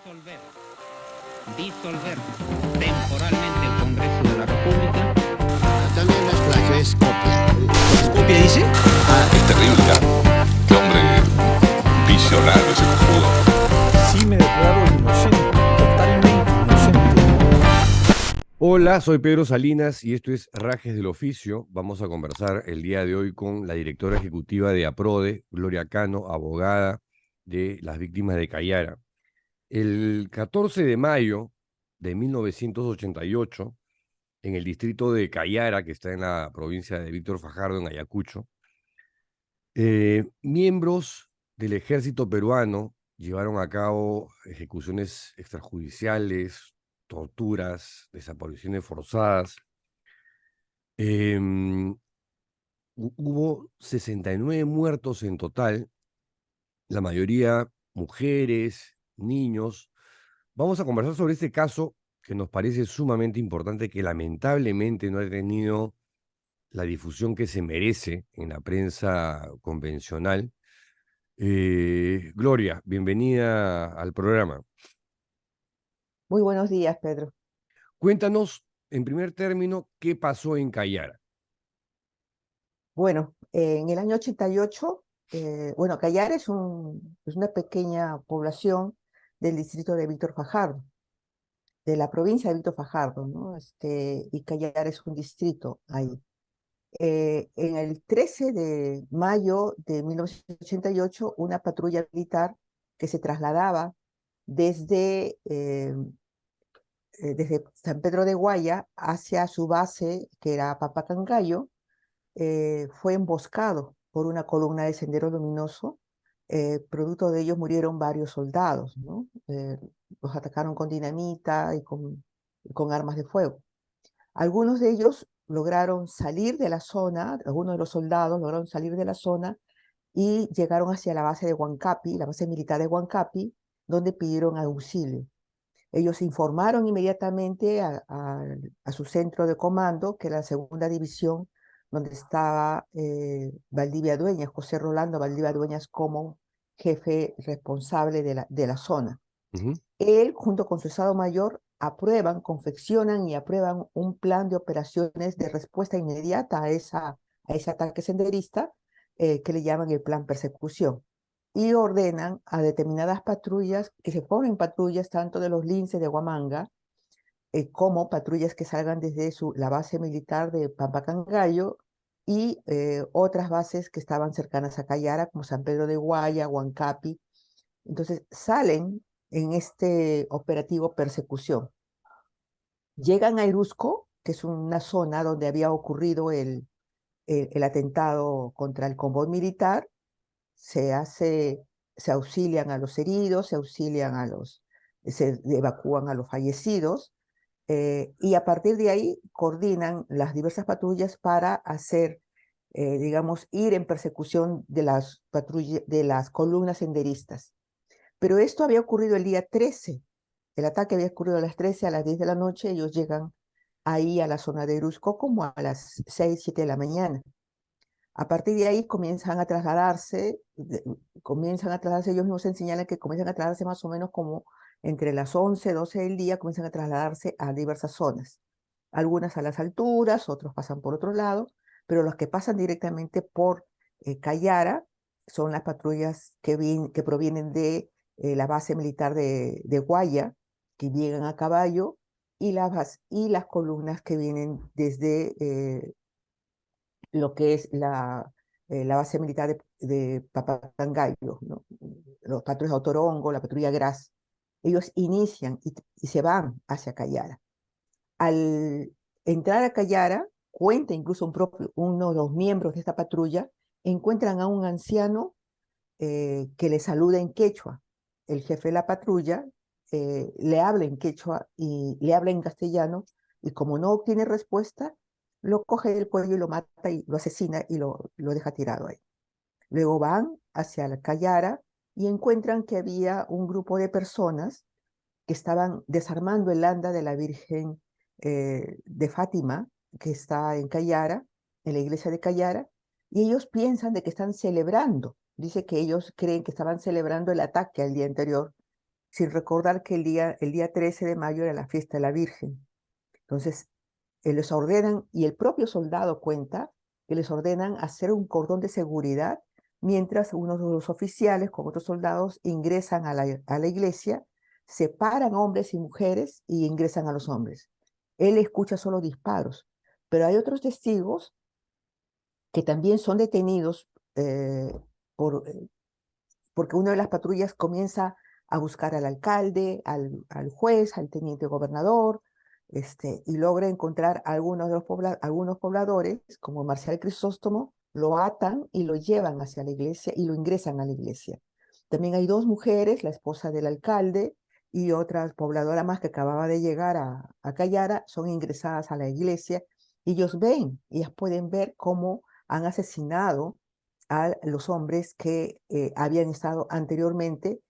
disolver temporalmente el Congreso de la República. También las playas Skopje. ¿Skopje dice? Es terrible, ¿ah? Qué hombre visionario ese cojudo. Sí me declaro inocente, totalmente inocente. Hola, soy Pedro Salinas y esto es Rajes del Oficio. Vamos a conversar el día de hoy con la directora ejecutiva de APRODE, Gloria Cano, abogada de las víctimas de Cayara. El 14 de mayo de 1988, en el distrito de Cayara, que está en la provincia de Víctor Fajardo, en Ayacucho, miembros del ejército peruano llevaron a cabo ejecuciones extrajudiciales, torturas, desapariciones forzadas. Hubo 69 muertos en total, la mayoría mujeres, niños. Vamos a conversar sobre este caso que nos parece sumamente importante, que lamentablemente no ha tenido la difusión que se merece en la prensa convencional. Gloria, bienvenida al programa. Muy buenos días, Pedro. Cuéntanos, en primer término, qué pasó en Cayara. Bueno, en el año 88, Cayara es una pequeña población del distrito de Víctor Fajardo, de la provincia de Víctor Fajardo, ¿no? Y Cayara es un distrito ahí. En el 13 de mayo de 1988, una patrulla militar que se trasladaba desde San Pedro de Guaya hacia su base, que era Pampacangayo, fue emboscado por una columna de Sendero Luminoso. Producto de ellos murieron varios soldados, ¿no? Los atacaron con dinamita y con armas de fuego. Algunos de ellos lograron salir de la zona, algunos de los soldados lograron salir de la zona y llegaron hacia la base de Huancapi, la base militar de Huancapi, donde pidieron auxilio. Ellos informaron inmediatamente a su centro de comando, que era la segunda división, donde estaba Valdivia Dueñas, José Rolando Valdivia Dueñas, como jefe responsable de la zona. Él, junto con su Estado Mayor, confeccionan y aprueban un plan de operaciones de respuesta inmediata a ese ataque senderista, que le llaman el plan persecución. Y ordenan a determinadas patrullas que se ponen patrullas tanto de los linces de Huamanga como patrullas que salgan desde la base militar de Pampacangayo y otras bases que estaban cercanas a Cayara, como San Pedro de Guaya, Huancapi. Entonces salen en este operativo persecución. Llegan a Irusco, que es una zona donde había ocurrido el atentado contra el convoy militar. Se auxilian a los heridos, se evacúan a los fallecidos, y a partir de ahí coordinan las diversas patrullas para hacer, ir en persecución de las columnas senderistas. Pero esto había ocurrido el día 13, el ataque había ocurrido a las 13, a las 10 de la noche, ellos llegan ahí a la zona de Irusco como a las 6, 7 de la mañana. A partir de ahí comienzan a trasladarse, ellos mismos se señalan que comienzan a trasladarse más o menos como entre las 11, 12 del día, comienzan a trasladarse a diversas zonas. Algunas a las alturas, otros pasan por otro lado, pero los que pasan directamente por Cayara son las patrullas que provienen de la base militar de Guaya, que llegan a caballo, y las columnas que vienen desde lo que es la base militar de Papacangayo, ¿no? Los patrullas de Otorongo, la patrulla Gras. Ellos inician y se van hacia Cayara. Al entrar a Cayara, cuenta incluso uno de los miembros de esta patrulla, encuentran a un anciano que le saluda en quechua. El jefe de la patrulla le habla en quechua y le habla en castellano, y como no obtiene respuesta, lo coge del cuello y lo mata y lo asesina y lo deja tirado ahí. Luego van hacia la Cayara y encuentran que había un grupo de personas que estaban desarmando el anda de la Virgen de Fátima, que está en Cayara, en la iglesia de Cayara, y ellos piensan de que están celebrando. Dice que ellos creen que estaban celebrando el ataque al día anterior, sin recordar que el día 13 de mayo era la fiesta de la Virgen. Entonces, les ordenan, y el propio soldado cuenta que les ordenan hacer un cordón de seguridad mientras uno de los oficiales con otros soldados ingresan a la iglesia, separan hombres y mujeres y ingresan a los hombres. Él escucha solo disparos, pero hay otros testigos que también son detenidos porque una de las patrullas comienza a buscar al alcalde, al juez, al teniente gobernador, y logra encontrar a algunos pobladores, como Marcial Crisóstomo, lo atan y lo llevan hacia la iglesia y lo ingresan a la iglesia. También hay dos mujeres, la esposa del alcalde y otra pobladora más que acababa de llegar a Cayara, son ingresadas a la iglesia y ellas pueden ver cómo han asesinado a los hombres que habían estado anteriormente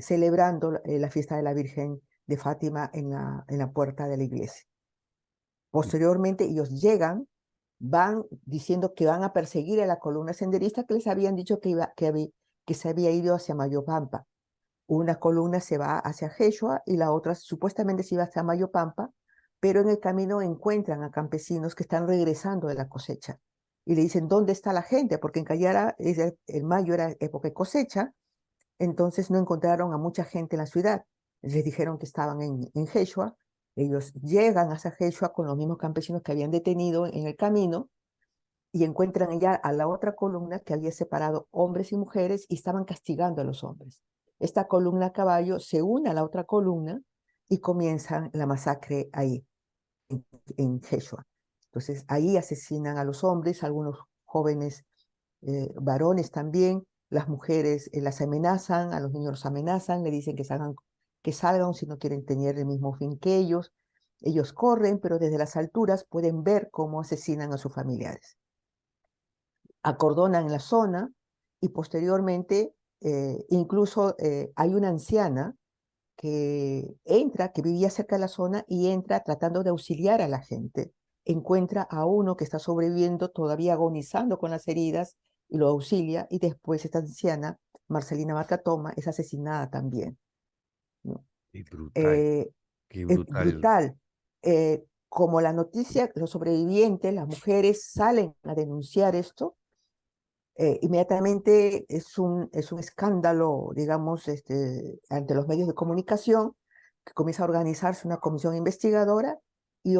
celebrando la fiesta de la Virgen de Fátima en la puerta de la iglesia. Posteriormente ellos llegan, van diciendo que van a perseguir a la columna senderista que les habían dicho que se había ido hacia Mayopampa. Una columna se va hacia Jeshua y la otra supuestamente se iba hacia Mayopampa, pero en el camino encuentran a campesinos que están regresando de la cosecha. Y le dicen, ¿dónde está la gente? Porque en Cayara, el mayo era época de cosecha, entonces no encontraron a mucha gente en la ciudad. Les dijeron que estaban en Jeshua. Ellos llegan hacia Jeshua con los mismos campesinos que habían detenido en el camino y encuentran ya a la otra columna que había separado hombres y mujeres y estaban castigando a los hombres. Esta columna a caballo se une a la otra columna y comienzan la masacre ahí, en Jeshua. Entonces ahí asesinan a los hombres, algunos jóvenes varones también, las mujeres las amenazan, a los niños los amenazan, le dicen que salgan si no quieren tener el mismo fin que ellos. Ellos corren, pero desde las alturas pueden ver cómo asesinan a sus familiares. Acordonan la zona y posteriormente incluso hay una anciana que vivía cerca de la zona y entra tratando de auxiliar a la gente. Encuentra a uno que está sobreviviendo, todavía agonizando con las heridas, y lo auxilia, y después esta anciana, Marcelina Marcatoma, es asesinada también, ¿no? Qué brutal, qué Es brutal. brutal. Como la noticia, los sobrevivientes, las mujeres salen a denunciar esto, inmediatamente es un escándalo, digamos, ante los medios de comunicación, que comienza a organizarse una comisión investigadora y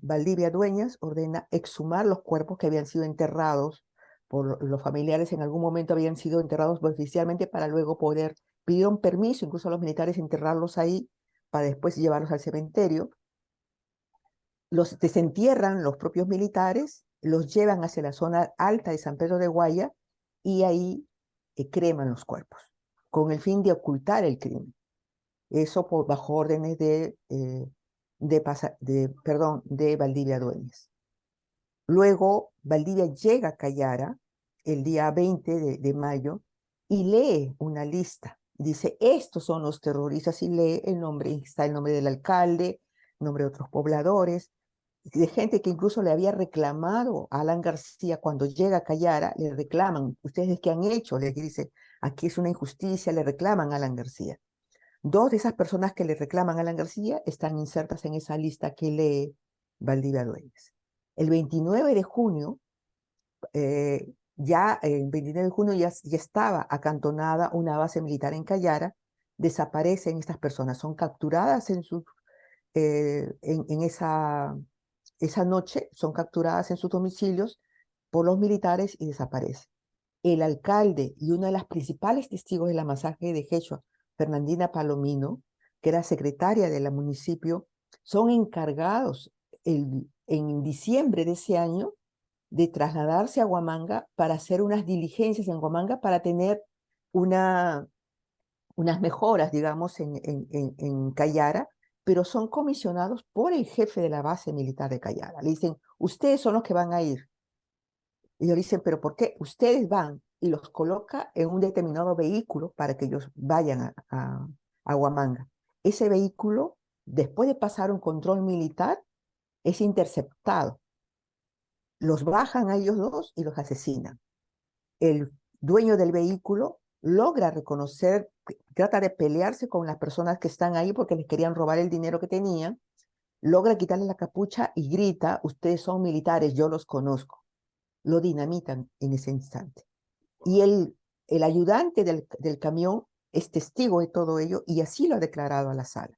Valdivia Dueñas ordena exhumar los cuerpos que habían sido enterrados por los familiares, en algún momento habían sido enterrados oficialmente para luego pidieron permiso incluso a los militares enterrarlos ahí para después llevarlos al cementerio. Los desentierran los propios militares, los llevan hacia la zona alta de San Pedro de Guaya y ahí creman los cuerpos, con el fin de ocultar el crimen. Eso bajo órdenes de Valdivia Dueñas. Luego, Valdivia llega a Cayara el día 20 de mayo y lee una lista. Dice, estos son los terroristas, y lee el nombre, está el nombre del alcalde, el nombre de otros pobladores, de gente que incluso le había reclamado a Alan García cuando llega a Cayara, le reclaman, ¿ustedes qué han hecho? Le dice, aquí es una injusticia, le reclaman a Alan García. Dos de esas personas que le reclaman a Alan García están insertas en esa lista que lee Valdivia Dueñas. El 29 de junio, el 29 de junio ya estaba acantonada una base militar en Cayara, desaparecen estas personas, son capturadas en esa noche, son capturadas en sus domicilios por los militares y desaparecen. El alcalde y una de las principales testigos de la masacre de Jeshua, Fernandina Palomino, que era secretaria del municipio, son encargados en diciembre de ese año de trasladarse a Huamanga para hacer unas diligencias en Huamanga para tener unas mejoras, digamos, en Cayara, pero son comisionados por el jefe de la base militar de Cayara. Le dicen, ustedes son los que van a ir. Y ellos dicen, ¿pero por qué? Ustedes van, y los coloca en un determinado vehículo para que ellos vayan a Huamanga. Ese vehículo, después de pasar un control militar, es interceptado. Los bajan a ellos dos y los asesinan. El dueño del vehículo logra reconocer trata de pelearse con las personas que están ahí porque les querían robar el dinero que tenían, logra quitarle la capucha y grita, ustedes son militares, yo los conozco. Lo dinamitan en ese instante. Y el ayudante del camión es testigo de todo ello y así lo ha declarado a la sala.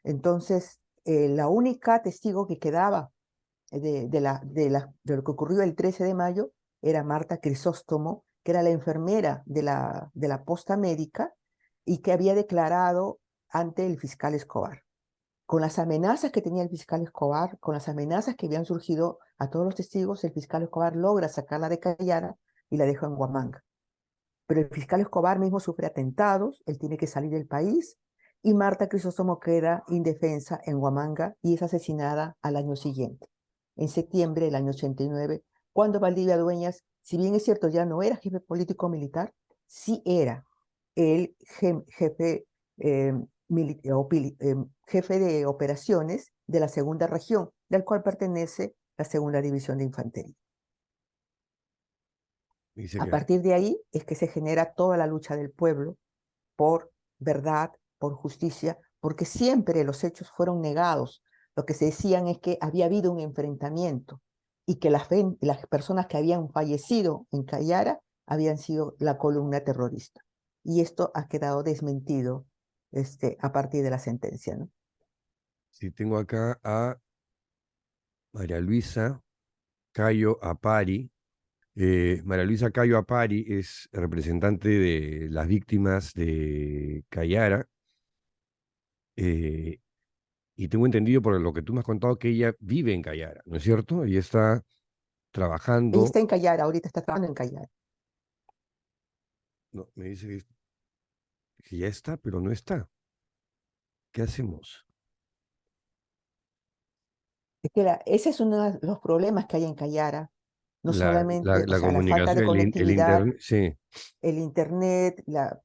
Entonces, la única testigo que quedaba de lo que ocurrió el 13 de mayo era Marta Crisóstomo, que era la enfermera de la posta médica y que había declarado ante el fiscal Escobar. Con las amenazas que tenía el fiscal Escobar, con las amenazas que habían surgido a todos los testigos, el fiscal Escobar logra sacarla de Cayara y la deja en Huamanga. Pero el fiscal Escobar mismo sufre atentados, él tiene que salir del país y Marta Crisóstomo queda indefensa en Huamanga y es asesinada al año siguiente, en septiembre del año 89, cuando Valdivia Dueñas, si bien es cierto ya no era jefe político militar, sí era el jefe jefe de operaciones de la segunda región, del cual pertenece la segunda división de infantería. Dice A que partir de ahí es que se genera toda la lucha del pueblo por verdad, por justicia, porque siempre los hechos fueron negados. Lo que se decían es que había habido un enfrentamiento y que las personas que habían fallecido en Cayara habían sido la columna terrorista. Y esto ha quedado desmentido a partir de la sentencia, ¿no? sí, tengo acá a María Luisa Cayo Apari. María Luisa Cayo Apari es representante de las víctimas de Cayara. Y tengo entendido por lo que tú me has contado que ella vive en Cayara, ¿no es cierto? Ella está Ella trabajando. está en Cayara, ahorita está trabajando en Cayara. No, me dice que ya está, pero no está. ¿Qué hacemos? Es que ese es uno de los problemas que hay en Cayara, no solamente, o La sea, la falta de comunicación, el conectividad, internet, sí, el internet, la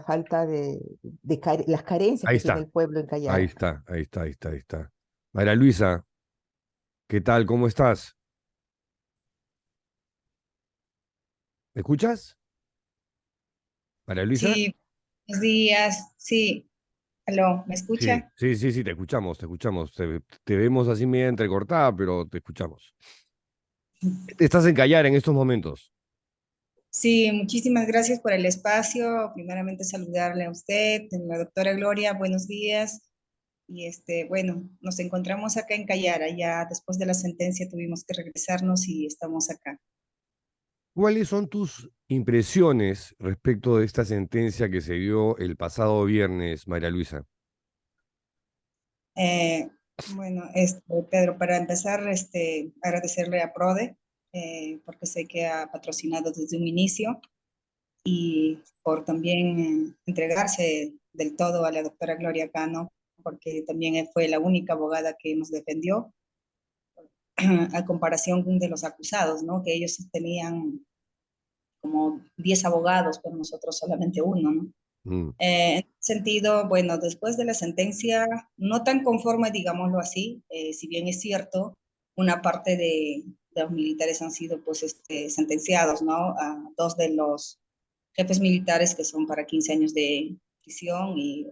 falta las carencias ahí que tiene está, el pueblo en ahí Cayara. está, ahí está, ahí está, ahí está. María Luisa, ¿qué tal? ¿Cómo estás? ¿Me escuchas? María Luisa. Sí, buenos días. Sí, aló, ¿me Sí, escucha? sí, sí, sí, te escuchamos, te escuchamos. Te vemos así media entrecortada, pero te escuchamos. Estás en Cayara en estos momentos. Sí, muchísimas gracias por el espacio. Primeramente saludarle a usted, a la doctora Gloria, buenos días. Y bueno, nos encontramos acá en Cayara, ya después de la sentencia tuvimos que regresarnos y estamos acá. ¿Cuáles son tus impresiones respecto de esta sentencia que se dio el pasado viernes, María Luisa? Bueno, Pedro, para empezar, agradecerle a PRODE, porque sé que ha patrocinado desde un inicio y por también entregarse del todo a la doctora Gloria Cano, porque también fue la única abogada que nos defendió, a comparación de los acusados, ¿no? Que ellos tenían como 10 abogados, pero nosotros solamente uno, ¿no? Mm, En ese sentido, bueno, después de la sentencia, no tan conforme, digámoslo así, si bien es cierto, una parte de los militares han sido pues sentenciados, ¿no? A dos de los jefes militares que son para 15 años de prisión y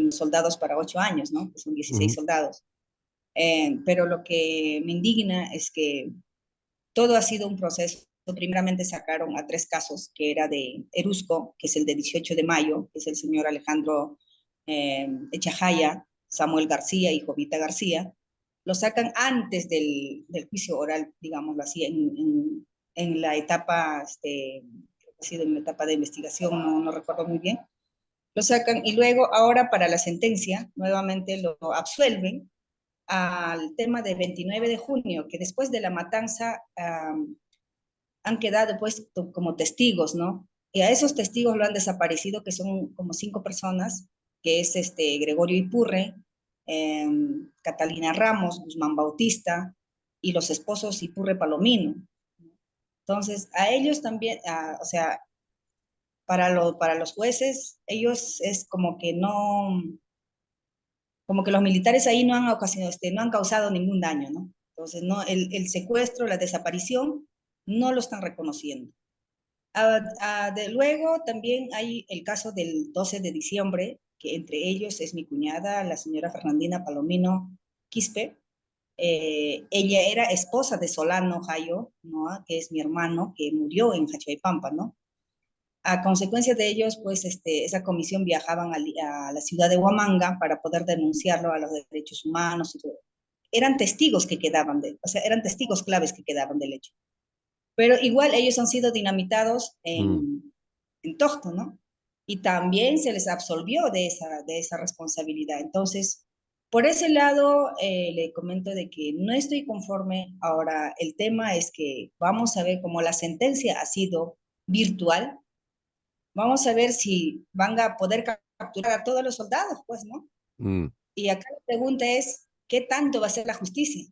soldados para 8 años, ¿no? Que son 16 mm, soldados. Pero lo que me indigna es que todo ha sido un proceso. Primeramente sacaron a 3 casos, que era de Erusco, que es el de 18 de mayo, que es el señor Alejandro Echajaya, Samuel García y Jovita García. Lo sacan antes del juicio oral, digámoslo así, en la etapa, ha sido en la etapa de investigación, no recuerdo muy bien. Lo sacan y luego ahora para la sentencia nuevamente lo absuelven al tema de 29 de junio, que después de la matanza han quedado pues como testigos, ¿no? Y a esos testigos lo han desaparecido, que son como 5 personas, que es Gregorio Ipurre, Catalina Ramos, Guzmán Bautista y los esposos Ipurre Palomino. Entonces, a ellos también, o sea, para los jueces, ellos es como que no, como que los militares ahí no han ocasionado, no han causado ningún daño, ¿no? Entonces, no, el secuestro, la desaparición, no lo están reconociendo. Luego también hay el caso del 12 de diciembre, que entre ellos es mi cuñada, la señora Fernandina Palomino Quispe. Ella era esposa de Solano Jayo, ¿no? Que es mi hermano, que murió en Hachuaypampa, ¿no? A consecuencia de ellos, pues esa comisión viajaban a la ciudad de Huamanga para poder denunciarlo a los derechos humanos y todo. Eran testigos que quedaban o sea, eran testigos claves que quedaban del hecho. Pero igual ellos han sido dinamitados en Tojo, ¿no? Y también se les absolvió de esa responsabilidad. Entonces, por ese lado, le comento de que no estoy conforme. Ahora, el tema es que vamos a ver cómo la sentencia ha sido virtual. Vamos a ver si van a poder capturar a todos los soldados, pues, ¿no? Mm. Y acá la pregunta es, ¿qué tanto va a ser la justicia?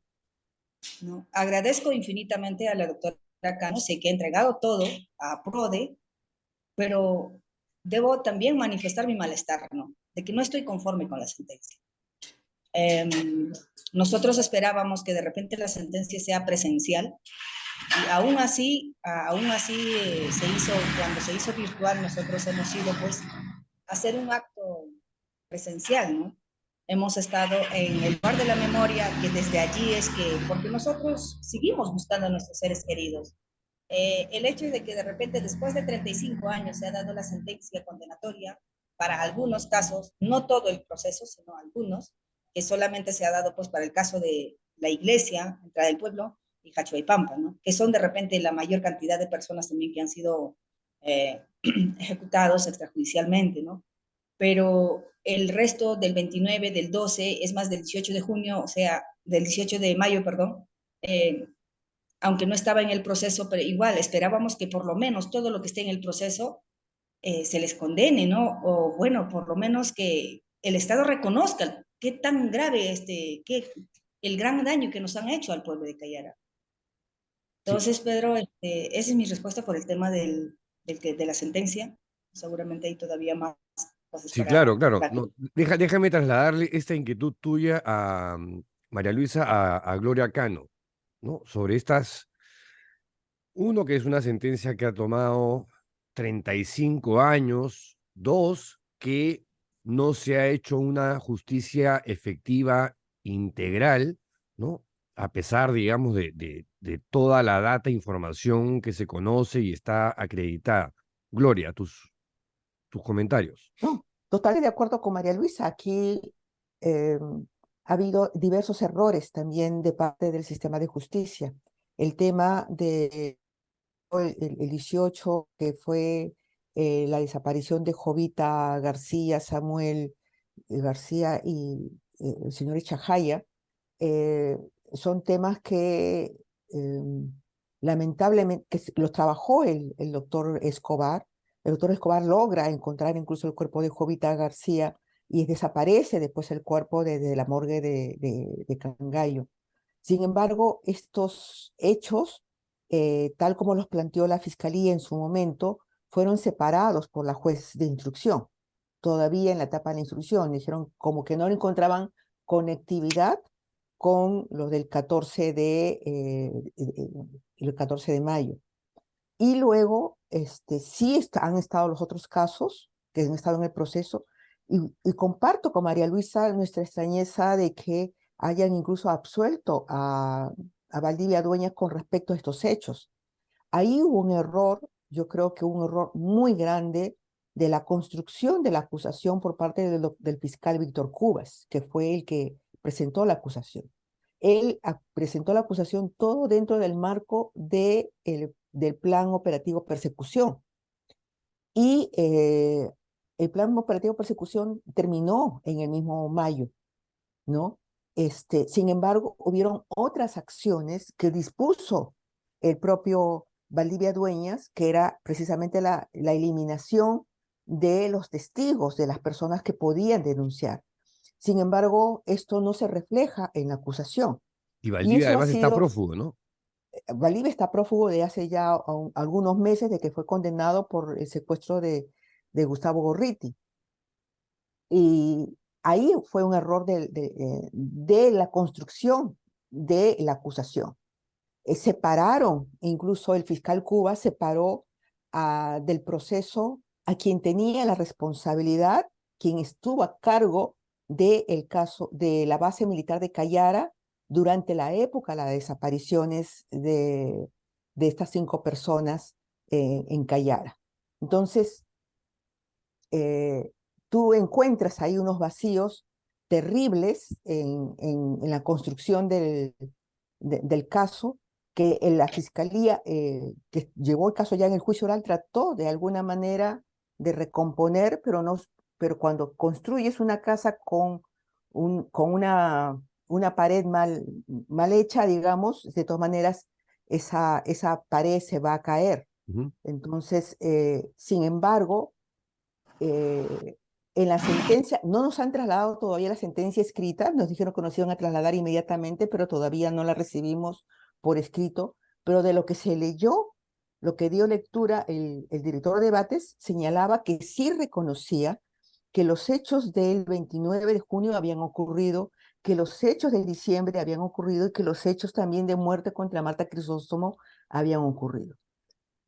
¿No? Agradezco infinitamente a la doctora Cano, sé que ha entregado todo a PRODE, pero debo también manifestar mi malestar, ¿no? De que no estoy conforme con la sentencia. Nosotros esperábamos que de repente la sentencia sea presencial, y aún así cuando se hizo virtual, nosotros hemos ido pues a hacer un acto presencial, ¿no? Hemos estado en el lugar de la memoria, que desde allí es que, porque nosotros seguimos buscando a nuestros seres queridos. El hecho de que de repente después de 35 años se ha dado la sentencia condenatoria para algunos casos, no todo el proceso, sino algunos, que solamente se ha dado pues para el caso de la iglesia, entrada del pueblo, y Hachuaypampa, ¿no? Que son de repente la mayor cantidad de personas también que han sido ejecutados extrajudicialmente, ¿no? Pero el resto del 29, del 12, es más del 18 de junio, o sea, del 18 de mayo, perdón, aunque no estaba en el proceso, pero igual esperábamos que por lo menos todo lo que esté en el proceso se les condene, ¿no? O bueno, por lo menos que el Estado reconozca qué tan grave el gran daño que nos han hecho al pueblo de Cayara. Sí, Entonces, Pedro, esa es mi respuesta por el tema de la sentencia. Seguramente hay todavía más cosas sí, claro, para claro. aclarar. No, déjame trasladarle esta inquietud tuya a María Luisa, a Gloria Cano, ¿no? Sobre estas, uno, que es una sentencia que ha tomado 35 años, dos, que no se ha hecho una justicia efectiva integral, ¿no? A pesar, digamos, de toda la data, información que se conoce y está acreditada. Gloria, tus comentarios. No, totalmente de acuerdo con María Luisa. Aquí eh, ha habido diversos errores también de parte del sistema de justicia. El tema de el 18, que fue la desaparición de Jovita García, Samuel García y el señor Echajaya, eh, son temas que lamentablemente los trabajó el doctor Escobar. El doctor Escobar logra encontrar incluso el cuerpo de Jovita García y desaparece después el cuerpo de la morgue de Cangallo. Sin embargo, estos hechos, tal como los planteó la Fiscalía en su momento, fueron separados por la juez de instrucción. Todavía en la etapa de la instrucción, dijeron como que no encontraban conectividad con los del 14 el 14 de mayo. Y luego, sí han estado los otros casos que han estado en el proceso, y comparto con María Luisa nuestra extrañeza de que hayan incluso absuelto a Valdivia Dueñas con respecto a estos hechos. Ahí hubo un error, yo creo que un error muy grande de la construcción de la acusación por parte del fiscal Víctor Cubas, que fue el que presentó la acusación. Él presentó la acusación todo dentro del marco del plan operativo persecución. Y el plan operativo persecución terminó en el mismo mayo, ¿no? Sin embargo, hubieron otras acciones que dispuso el propio Valdivia Dueñas, que era precisamente la eliminación de los testigos, de las personas que podían denunciar. Sin embargo, esto no se refleja en la acusación. Y Y Valdivia eso ha además está sido, prófugo, ¿no? Valdivia está prófugo de hace ya algunos meses de que fue condenado por el secuestro de Gustavo Gorriti. Y ahí fue un error de la construcción de la acusación. Separaron, incluso el fiscal Cuba separó del proceso a quien tenía la responsabilidad, quien estuvo a cargo del caso de la base militar de Cayara durante la época de las desapariciones de estas 5 personas en Cayara. Entonces, tú encuentras ahí unos vacíos terribles en la construcción del caso, que la fiscalía que llevó el caso ya en el juicio oral trató de alguna manera de recomponer, pero cuando construyes una casa con una pared mal hecha, digamos, de todas maneras, esa pared se va a caer. Ujú. Entonces, sin embargo, en la sentencia, no nos han trasladado todavía la sentencia escrita, nos dijeron que nos iban a trasladar inmediatamente, pero todavía no la recibimos por escrito, pero de lo que se leyó, lo que dio lectura el director de debates, señalaba que sí reconocía que los hechos del 29 de junio habían ocurrido, que los hechos de diciembre habían ocurrido y que los hechos también de muerte contra Marta Crisóstomo habían ocurrido.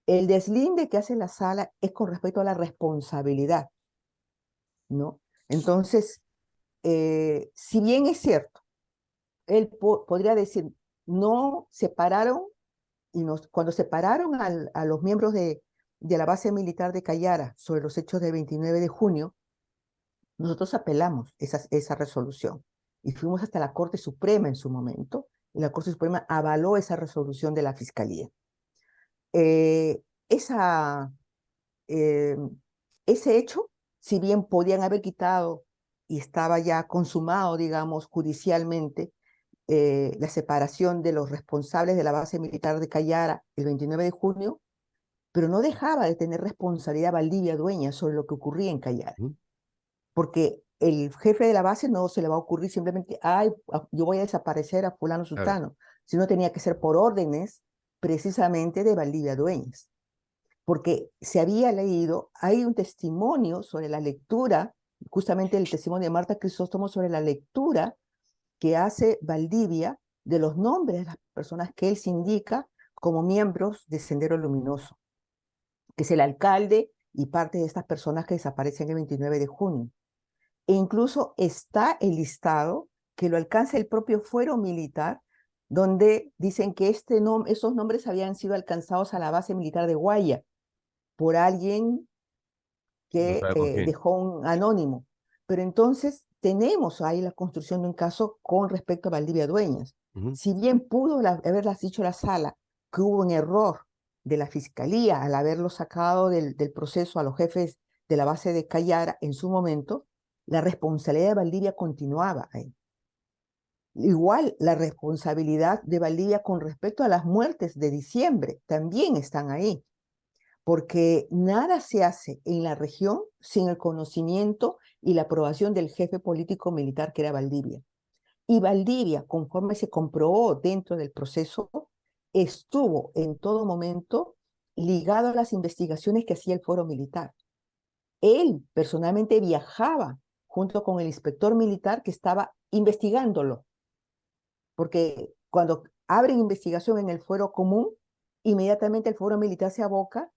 El deslinde que hace la sala es con respecto a la responsabilidad, ¿no? Entonces, si bien es cierto, él podría decir, no separaron, y cuando separaron a los miembros de la base militar de Cayara sobre los hechos del 29 de junio, nosotros apelamos esa resolución y fuimos hasta la Corte Suprema en su momento, y la Corte Suprema avaló esa resolución de la Fiscalía. Ese hecho, si bien podían haber quitado y estaba ya consumado, digamos, judicialmente, la separación de los responsables de la base militar de Cayara el 29 de junio, pero no dejaba de tener responsabilidad Valdivia Dueñas sobre lo que ocurría en Cayara. Porque el jefe de la base no se le va a ocurrir simplemente, ay, yo voy a desaparecer a fulano sultano, sino tenía que ser por órdenes precisamente de Valdivia Dueñas. Porque se había leído, hay un testimonio sobre la lectura, justamente el testimonio de Marta Crisóstomo sobre la lectura que hace Valdivia de los nombres de las personas que él se indica como miembros de Sendero Luminoso, que es el alcalde y parte de estas personas que desaparecen el 29 de junio. E incluso está el listado que lo alcanza el propio fuero militar, donde dicen que esos nombres habían sido alcanzados a la base militar de Guaya por alguien que dejó un anónimo. Pero entonces tenemos ahí la construcción de un caso con respecto a Valdivia Dueñas. Si bien pudo haberlas dicho la sala que hubo un error de la fiscalía al haberlo sacado del proceso a los jefes de la base de Cayara en su momento, la responsabilidad de Valdivia continuaba ahí. Igual la responsabilidad de Valdivia con respecto a las muertes de diciembre también están ahí, porque nada se hace en la región sin el conocimiento y la aprobación del jefe político militar que era Valdivia. Y Valdivia, conforme se comprobó dentro del proceso, estuvo en todo momento ligado a las investigaciones que hacía el Fuero Militar. Él personalmente viajaba junto con el inspector militar que estaba investigándolo, porque cuando abren investigación en el fuero común, inmediatamente el fuero militar se aboca,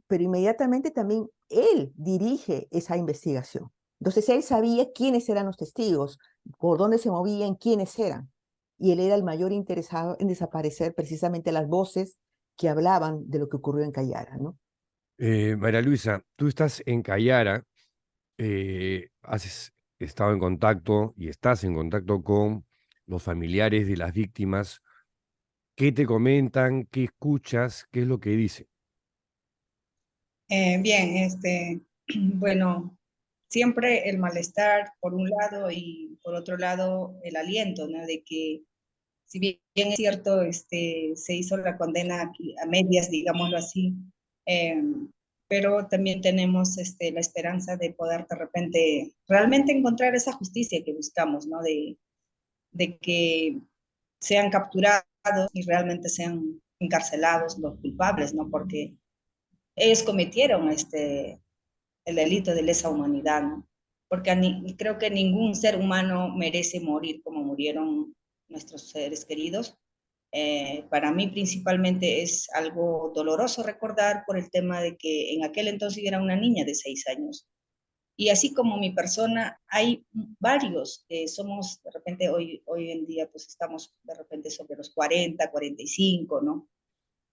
pero inmediatamente también él dirige esa investigación. Entonces él sabía quiénes eran los testigos, por dónde se movían, quiénes eran, y él era el mayor interesado en desaparecer precisamente las voces que hablaban de lo que ocurrió en Cayara, ¿no? María Luisa, tú estás en Cayara, has estado en contacto y estás en contacto con los familiares de las víctimas. ¿Qué te comentan? ¿Qué escuchas? ¿Qué es lo que dicen? Bien, bueno, siempre el malestar por un lado y por otro lado el aliento, ¿no? De que si bien es cierto, se hizo la condena a medias, digámoslo así, eh, pero también tenemos la esperanza de poder de repente realmente encontrar esa justicia que buscamos, ¿no? De que sean capturados y realmente sean encarcelados los culpables, ¿no? Porque ellos cometieron el delito de lesa humanidad, ¿no? Porque creo que ningún ser humano merece morir como murieron nuestros seres queridos. Para mí principalmente es algo doloroso recordar por el tema de que en aquel entonces yo era una niña de 6 años. Y así como mi persona, hay varios que somos, de repente hoy en día, pues estamos de repente sobre los 40, 45, ¿no?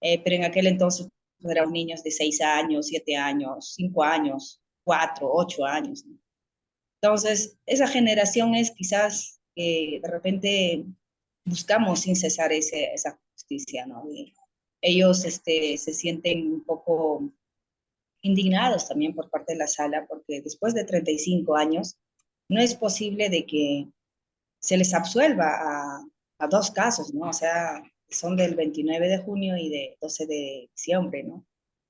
Pero en aquel entonces pues, éramos niños de 6 años, 7 años, 5 años, 4, 8 años, ¿no? Entonces, esa generación es quizás que de repente buscamos sin cesar esa justicia, ¿no? Y ellos se sienten un poco indignados también por parte de la sala, porque después de 35 años no es posible de que se les absuelva a dos casos, ¿no? O sea, son del 29 de junio y de 12 de diciembre, ¿no?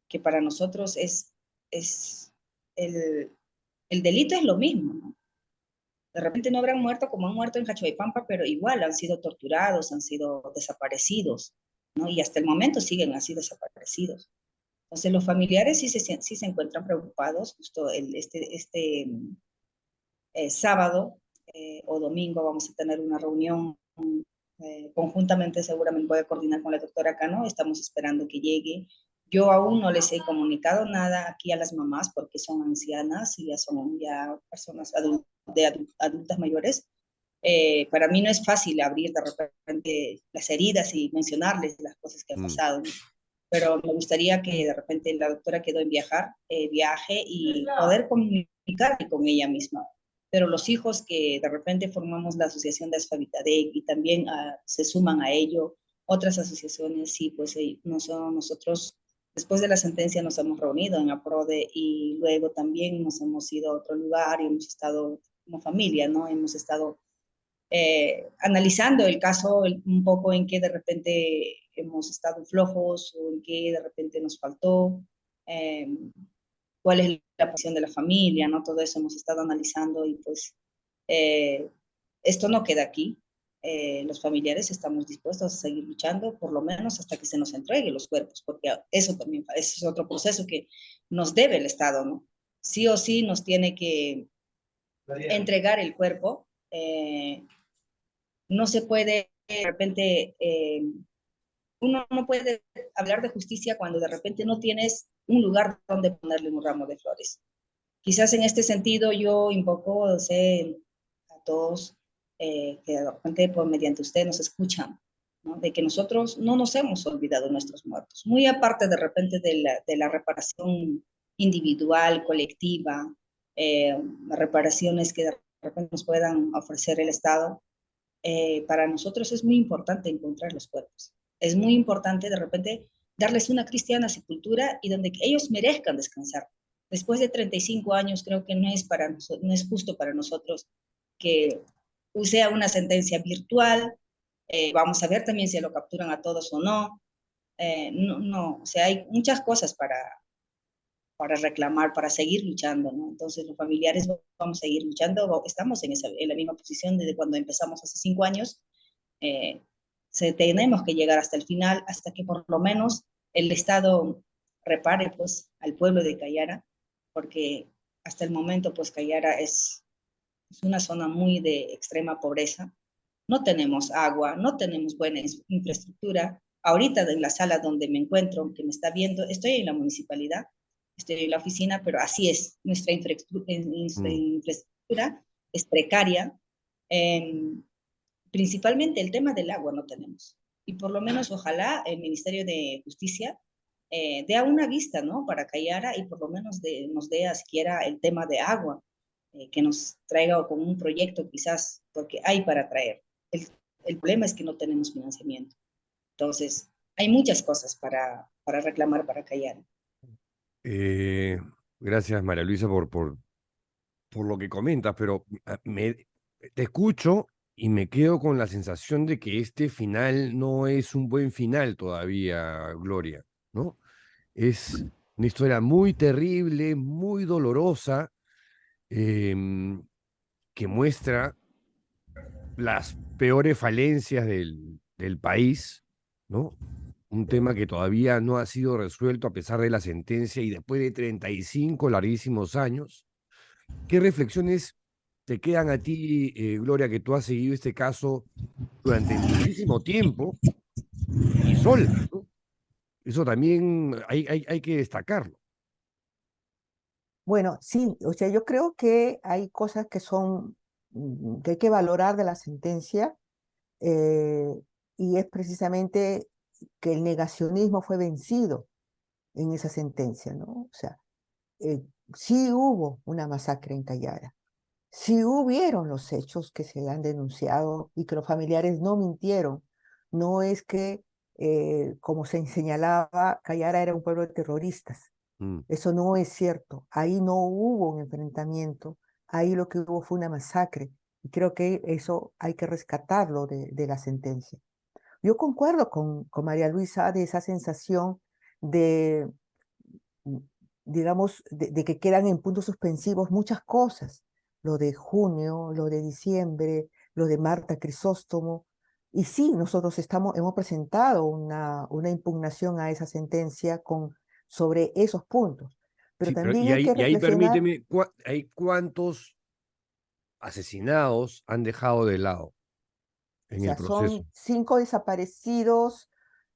Que para nosotros es el, el delito es lo mismo, ¿no? De repente no habrán muerto como han muerto en Jachuaipampa, pero igual han sido torturados, han sido desaparecidos, ¿no? Y hasta el momento siguen así desaparecidos. Entonces los familiares sí se encuentran preocupados. Justo sábado o domingo vamos a tener una reunión conjuntamente, seguramente voy a coordinar con la doctora Cano, estamos esperando que llegue. Yo aún no les he comunicado nada aquí a las mamás porque son ancianas y ya son personas adultas mayores. Para mí no es fácil abrir de repente las heridas y mencionarles las cosas que han pasado, ¿no? Pero me gustaría que de repente la doctora quedó en viaje y poder comunicarme con ella misma. Pero los hijos que de repente formamos la asociación de Asfavitadec y también se suman a ello, otras asociaciones, sí, pues nosotros después de la sentencia nos hemos reunido en APRODE y luego también nos hemos ido a otro lugar y hemos estado como familia, ¿no? Hemos estado analizando el caso un poco en que de repente hemos estado flojos o en que de repente nos faltó, cuál es la posición de la familia, ¿no? Todo eso hemos estado analizando y pues esto no queda aquí. Los familiares estamos dispuestos a seguir luchando, por lo menos hasta que se nos entreguen los cuerpos, porque eso también es otro proceso que nos debe el Estado, ¿no? Sí o sí nos tiene que entregar el cuerpo. No se puede de repente, uno no puede hablar de justicia cuando de repente no tienes un lugar donde ponerle un ramo de flores. Quizás en este sentido yo invoco a todos que de repente pues, mediante usted nos escuchan, ¿no? De que nosotros no nos hemos olvidado de nuestros muertos. Muy aparte de repente de la reparación individual, colectiva, reparaciones que de repente nos puedan ofrecer el Estado, para nosotros es muy importante encontrar los cuerpos. Es muy importante de repente darles una cristiana sepultura y donde ellos merezcan descansar. Después de 35 años creo que no es justo para nosotros que sea una sentencia virtual. Vamos a ver también si lo capturan a todos o no. O sea, hay muchas cosas para reclamar, para seguir luchando, ¿no? Entonces los familiares vamos a seguir luchando, estamos en la misma posición desde cuando empezamos hace 5 años. Tenemos que llegar hasta el final, hasta que por lo menos el Estado repare pues al pueblo de Cayara, porque hasta el momento pues Cayara es una zona muy de extrema pobreza. No tenemos agua, no tenemos buena infraestructura. Ahorita en la sala donde me encuentro, que me está viendo, estoy en la municipalidad, estoy en la oficina, pero así es, nuestra infraestructura es precaria. Principalmente el tema del agua no tenemos. Y por lo menos ojalá el Ministerio de Justicia dé una vista, ¿no? Para Cayara y por lo menos nos dé siquiera el tema de agua, que nos traiga con un proyecto quizás, porque hay para traer. El problema es que no tenemos financiamiento. Entonces, hay muchas cosas para reclamar para Cayara. Gracias, María Luisa, por lo que comentas, pero te escucho y me quedo con la sensación de que este final no es un buen final todavía, Gloria, ¿no? Es una historia muy terrible, muy dolorosa, que muestra las peores falencias del país, ¿no? Un tema que todavía no ha sido resuelto a pesar de la sentencia y después de 35 larguísimos años. ¿Qué reflexiones te quedan a ti, Gloria, que tú has seguido este caso durante muchísimo tiempo sola, ¿no? Eso también hay que destacarlo. Bueno, sí, o sea, yo creo que hay cosas que son, que hay que valorar de la sentencia, eh, y es precisamente que el negacionismo fue vencido en esa sentencia, ¿no? O sea, eh, sí hubo una masacre en Cayara, sí hubieron los hechos que se han denunciado y que los familiares no mintieron. No es que, como se señalaba, Cayara era un pueblo de terroristas. Mm. Eso no es cierto. Ahí no hubo un enfrentamiento. Ahí lo que hubo fue una masacre. Y creo que eso hay que rescatarlo de la sentencia. Yo concuerdo con María Luisa de esa sensación de, mm, digamos, de que quedan en puntos suspensivos muchas cosas. Lo de junio, lo de diciembre, lo de Marta Crisóstomo. Y sí, nosotros hemos presentado una impugnación a esa sentencia sobre esos puntos. Pero Sí, pero también hay que y ahí reflexionar. permíteme, ¿cuántos asesinados han dejado de lado O en el sea, proceso? son 5 desaparecidos,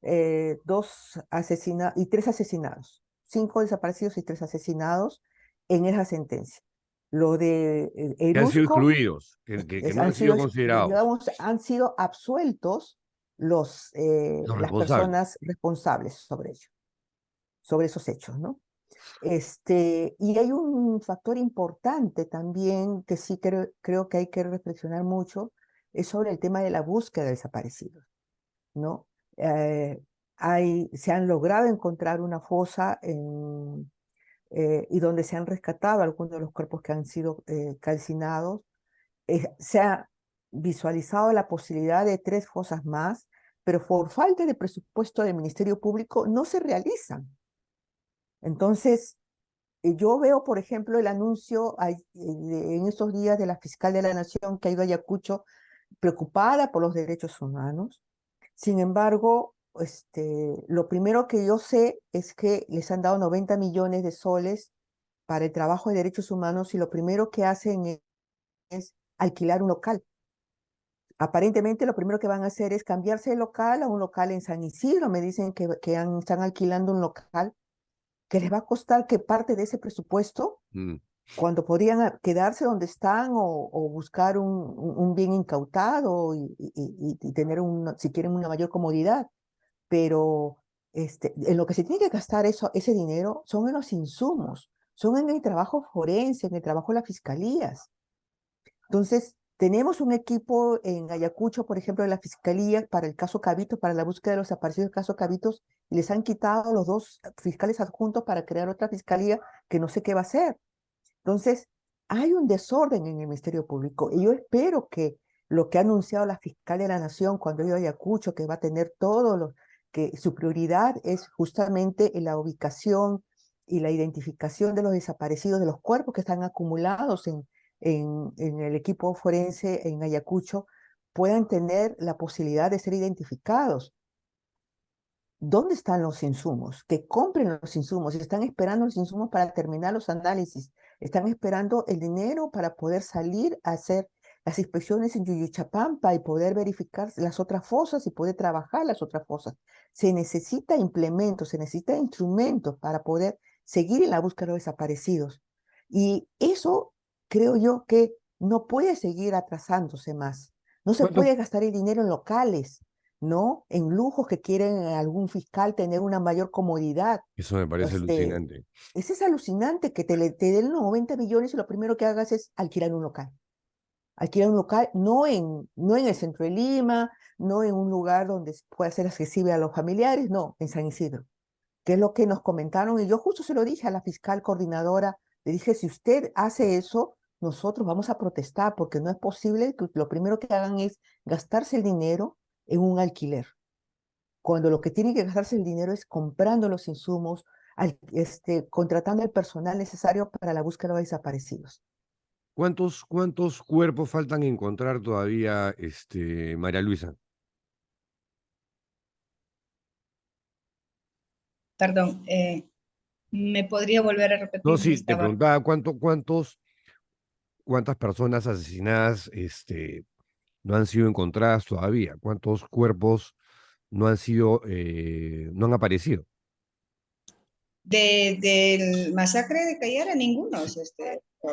2 asesinados y 3 asesinados. 5 desaparecidos y 3 asesinados en esa sentencia. Lo de Que han sido Erusco excluidos, que no han sido considerados digamos, han sido absueltos los las responsables. personas responsables sobre ello, sobre esos hechos, ¿no? Y hay un factor importante también que sí creo que hay que reflexionar mucho, es sobre el tema de la búsqueda de desaparecidos, ¿no? Eh, se han logrado encontrar una fosa y donde se han rescatado algunos de los cuerpos que han sido calcinados. Se ha visualizado la posibilidad de 3 fosas más, pero por falta de presupuesto del Ministerio Público no se realizan. Entonces, yo veo, por ejemplo, el anuncio en estos días de la fiscal de la Nación que ha ido a Ayacucho preocupada por los derechos humanos. Sin embargo, lo primero que yo sé es que les han dado 90 millones de soles para el trabajo de derechos humanos y lo primero que hacen es alquilar un local. Aparentemente lo primero que van a hacer es cambiarse de local a un local en San Isidro. Me dicen que están alquilando un local que les va a costar que parte de ese presupuesto, Mm. cuando podrían quedarse donde están o buscar un bien incautado y tener, si quieren, una mayor comodidad. Pero en lo que se tiene que gastar ese dinero son en los insumos, son en el trabajo forense, en el trabajo de las fiscalías. Entonces, tenemos un equipo en Ayacucho, por ejemplo, de la Fiscalía para el caso Cabitos, para la búsqueda de los desaparecidos del caso Cabitos, y les han quitado los 2 fiscales adjuntos para crear otra fiscalía que no sé qué va a hacer. Entonces, hay un desorden en el Ministerio Público y yo espero que lo que ha anunciado la fiscal de la Nación cuando ha ido a Ayacucho, que va a tener que su prioridad es justamente la ubicación y la identificación de los desaparecidos, de los cuerpos que están acumulados en el equipo forense en Ayacucho, puedan tener la posibilidad de ser identificados. ¿Dónde están los insumos? Que compren los insumos. Están esperando los insumos para terminar los análisis. Están esperando el dinero para poder salir a hacer las inspecciones en Yuyuchapampa y poder verificar las otras fosas y poder trabajar las otras fosas. Se necesita implementos, se necesita instrumentos para poder seguir en la búsqueda de los desaparecidos. Y eso creo yo que no puede seguir atrasándose más. No se ¿Cuántos? puede gastar el dinero en locales, ¿no? En lujos que quieren algún fiscal tener una mayor comodidad. Eso me parece Este, alucinante. es alucinante que te den 90 millones y lo primero que hagas es alquilar un local. Alquilar un local no en el centro de Lima, no en un lugar donde pueda ser accesible a los familiares, no, en San Isidro, que es lo que nos comentaron. Y yo justo se lo dije a la fiscal coordinadora, le dije, si usted hace eso, nosotros vamos a protestar porque no es posible que lo primero que hagan es gastarse el dinero en un alquiler, cuando lo que tiene que gastarse el dinero es comprando los insumos, contratando el personal necesario para la búsqueda de desaparecidos. ¿Cuántos cuerpos faltan encontrar todavía, María Luisa? Perdón, ¿me podría volver a No, repetir? sí, te Estaba... preguntaba cuántas personas asesinadas, no han sido encontradas todavía, cuántos cuerpos no han sido, no han aparecido. Del masacre de Cayara, ningunos.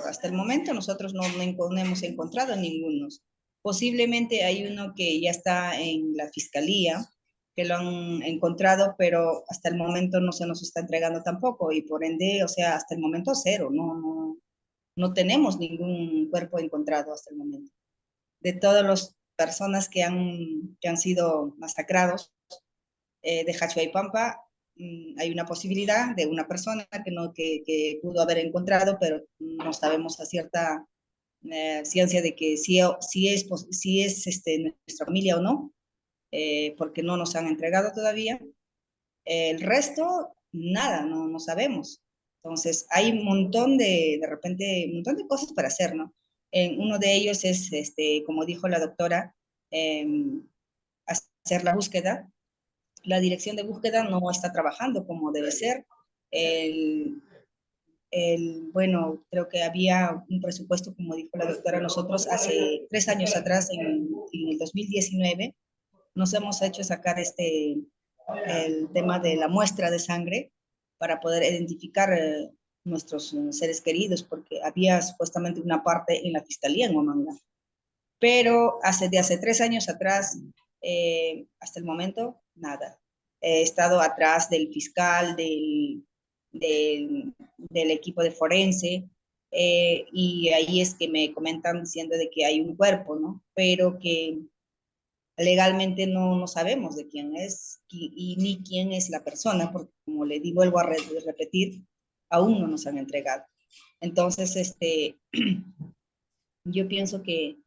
Hasta el momento nosotros no hemos encontrado ningunos. Posiblemente hay uno que ya está en la fiscalía, que lo han encontrado, pero hasta el momento no se nos está entregando tampoco, y por ende, o sea, hasta el momento cero, no tenemos ningún cuerpo encontrado hasta el momento. De todas las personas que han sido masacrados de Hachuaypampa, hay una posibilidad de una persona que pudo haber encontrado, pero no sabemos a cierta ciencia de que si es nuestra familia o no, porque no nos han entregado todavía. El resto, nada, no sabemos. Entonces, hay un montón de repente, un montón de cosas para hacer, ¿no? Uno de ellos es, como dijo la doctora, hacer la búsqueda. La dirección de búsqueda no está trabajando como debe ser. Bueno, creo que había un presupuesto, como dijo la doctora, nosotros hace 3 años atrás, en el 2019, nos hemos hecho sacar el tema de la muestra de sangre para poder identificar nuestros seres queridos, porque había supuestamente una parte en la fiscalía en Huamanga. Pero de hace 3 años atrás, hasta el momento, nada. He estado atrás del fiscal, del equipo de forense, y ahí es que me comentan diciendo de que hay un cuerpo, ¿no? Pero que legalmente no sabemos de quién es y ni quién es la persona, porque como le digo, vuelvo a repetir, aún no nos han entregado. Entonces, yo pienso que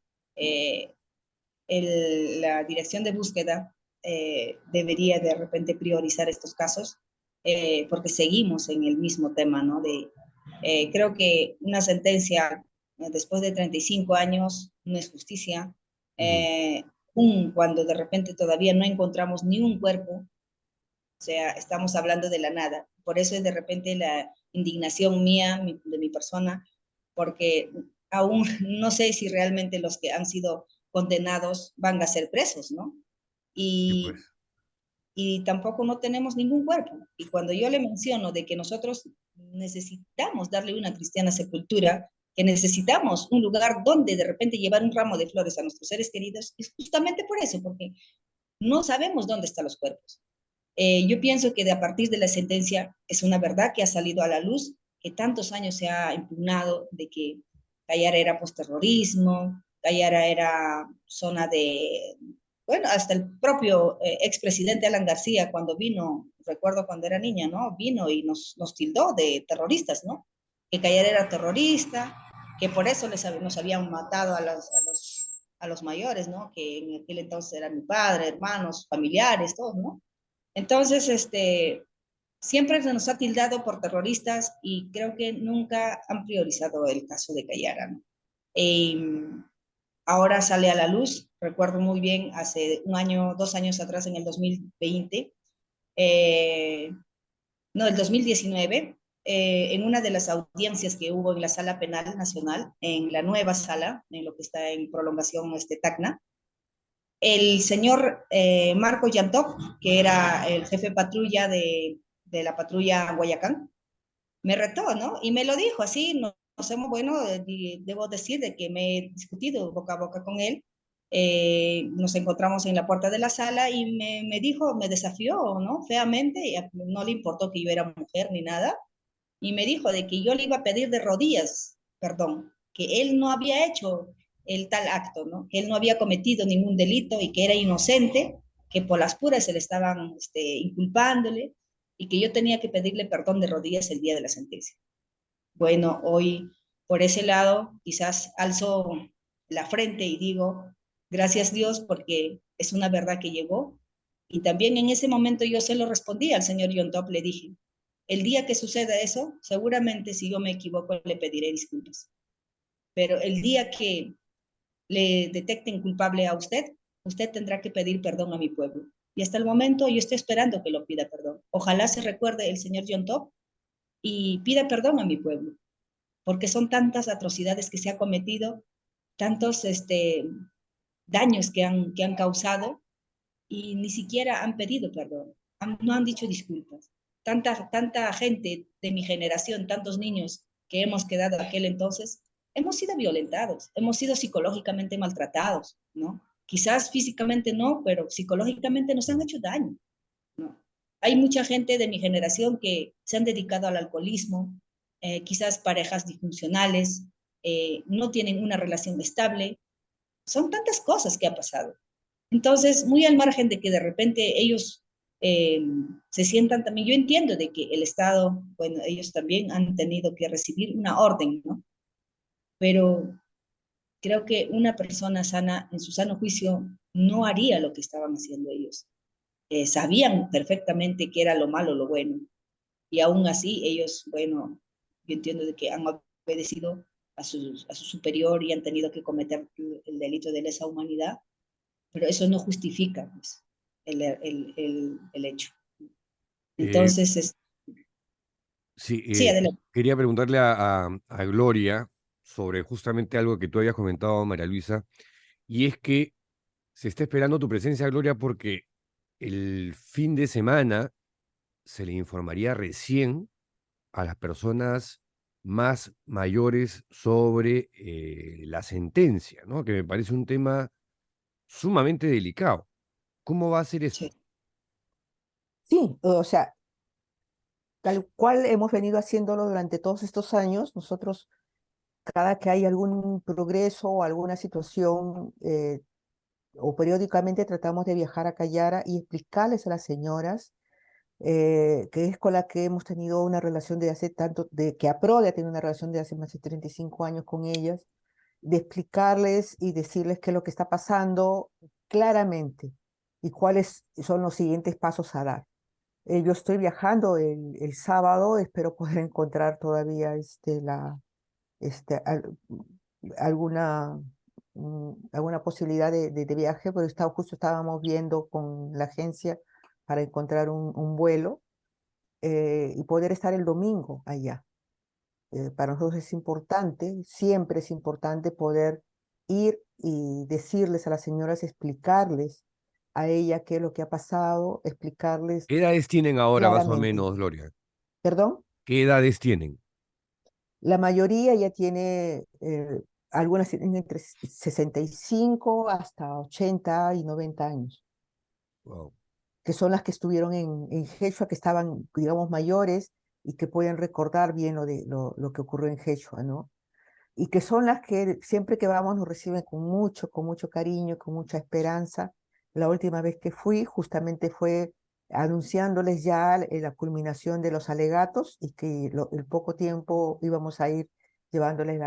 la dirección de búsqueda debería de repente priorizar estos casos, porque seguimos en el mismo tema, ¿no? Creo que una sentencia después de 35 años no es justicia, cuando de repente todavía no encontramos ni un cuerpo, o sea, estamos hablando de la nada. Por eso es de repente la indignación mía, de mi persona, porque aún no sé si realmente los que han sido condenados van a ser presos, ¿no? Sí, pues. Y tampoco no tenemos ningún cuerpo. Y cuando yo le menciono de que nosotros necesitamos darle una cristiana sepultura, que necesitamos un lugar donde de repente llevar un ramo de flores a nuestros seres queridos, es justamente por eso, porque no sabemos dónde están los cuerpos. Yo pienso que a partir de la sentencia es una verdad que ha salido a la luz, que tantos años se ha impugnado de que Cayara era postterrorismo, Cayara era zona de, bueno, hasta el propio expresidente Alan García cuando vino, recuerdo cuando era niña, ¿no? Vino y nos tildó de terroristas, ¿no? Que Cayara era terrorista, que por eso nos habían matado a los mayores, ¿no? Que en aquel entonces eran mi padre, hermanos, familiares, todos, ¿no? Entonces, siempre se nos ha tildado por terroristas y creo que nunca han priorizado el caso de Cayara, ¿no? Ahora sale a la luz, recuerdo muy bien, hace 1 año, 2 años atrás, en el 2020, no, el 2019, en una de las audiencias que hubo en la Sala Penal Nacional, en la nueva sala, en lo que está en prolongación Tacna, el señor Marco Yantop, que era el jefe de patrulla de la patrulla Guayacán, me retó, ¿no? Y me lo dijo así, nos hemos, bueno, debo decir de que me he discutido boca a boca con él. Nos encontramos en la puerta de la sala y me dijo, me desafió, ¿no? Feamente, no le importó que yo era mujer ni nada, y me dijo de que yo le iba a pedir de rodillas, perdón, que él no había hecho el tal acto, ¿no? Que él no había cometido ningún delito y que era inocente, que por las puras se le estaban inculpándole y que yo tenía que pedirle perdón de rodillas el día de la sentencia. Bueno, hoy por ese lado quizás alzo la frente y digo, gracias Dios, porque es una verdad que llegó. Y también en ese momento yo se lo respondí al señor John Top, le dije, el día que suceda eso, seguramente si yo me equivoco le pediré disculpas. Pero el día que le detecten culpable a usted, usted tendrá que pedir perdón a mi pueblo. Y hasta el momento yo estoy esperando que lo pida perdón. Ojalá se recuerde el señor John Top y pida perdón a mi pueblo, porque son tantas atrocidades que se ha cometido, tantos daños que han causado, y ni siquiera han pedido perdón, no han dicho disculpas. Tanta gente de mi generación, tantos niños que hemos quedado aquel entonces, hemos sido violentados, hemos sido psicológicamente maltratados, ¿no? Quizás físicamente no, pero psicológicamente nos han hecho daño, ¿no? Hay mucha gente de mi generación que se han dedicado al alcoholismo, quizás parejas disfuncionales, no tienen una relación estable. Son tantas cosas que ha pasado. Entonces, muy al margen de que de repente ellos eh, se sientan también, yo entiendo de que el Estado, bueno, ellos también han tenido que recibir una orden, ¿no? Pero creo que una persona sana, en su sano juicio, no haría lo que estaban haciendo ellos. Sabían perfectamente qué era lo malo, lo bueno, y aún así ellos, bueno, yo entiendo de que han obedecido a su superior y han tenido que cometer el delito de lesa humanidad, pero eso no justifica pues, el hecho. Eh, Entonces, sí, sí, adelante. quería preguntarle a Gloria sobre justamente algo que tú habías comentado, María Luisa, y es que se está esperando tu presencia, Gloria, porque el fin de semana se le informaría recién a las personas más mayores sobre la sentencia, ¿no? Que me parece un tema sumamente delicado. ¿Cómo va a ser eso? Sí, Sí, o sea, tal cual hemos venido haciéndolo durante todos estos años, nosotros cada que hay algún progreso o alguna situación, o periódicamente tratamos de viajar a Cayara y explicarles a las señoras, que es con la que hemos tenido una relación de hace tanto, de que APRODE ha tenido una relación de hace más de 35 años con ellas, de explicarles y decirles qué es lo que está pasando claramente y cuáles son los siguientes pasos a dar. Yo estoy viajando el sábado, espero poder encontrar todavía este, al- alguna, alguna posibilidad de viaje, pero justo estábamos viendo con la agencia para encontrar un vuelo, y poder estar el domingo allá. Para nosotros es importante, siempre es importante poder ir y decirles a las señoras, explicarles a ella qué es lo que ha pasado, explicarles ¿Qué edades tienen ahora más o claramente. menos, Gloria? ¿Perdón? ¿Qué edades tienen? La mayoría ya tiene, algunas tienen entre 65 hasta 80 y 90 años, Wow. que son las que estuvieron en Quechua, que estaban, digamos, mayores y que pueden recordar bien lo que ocurrió en Quechua, ¿no? Y que son las que siempre que vamos nos reciben con mucho cariño, con mucha esperanza. La última vez que fui justamente fue anunciándoles ya la culminación de los alegatos y que el poco tiempo íbamos a ir llevándoles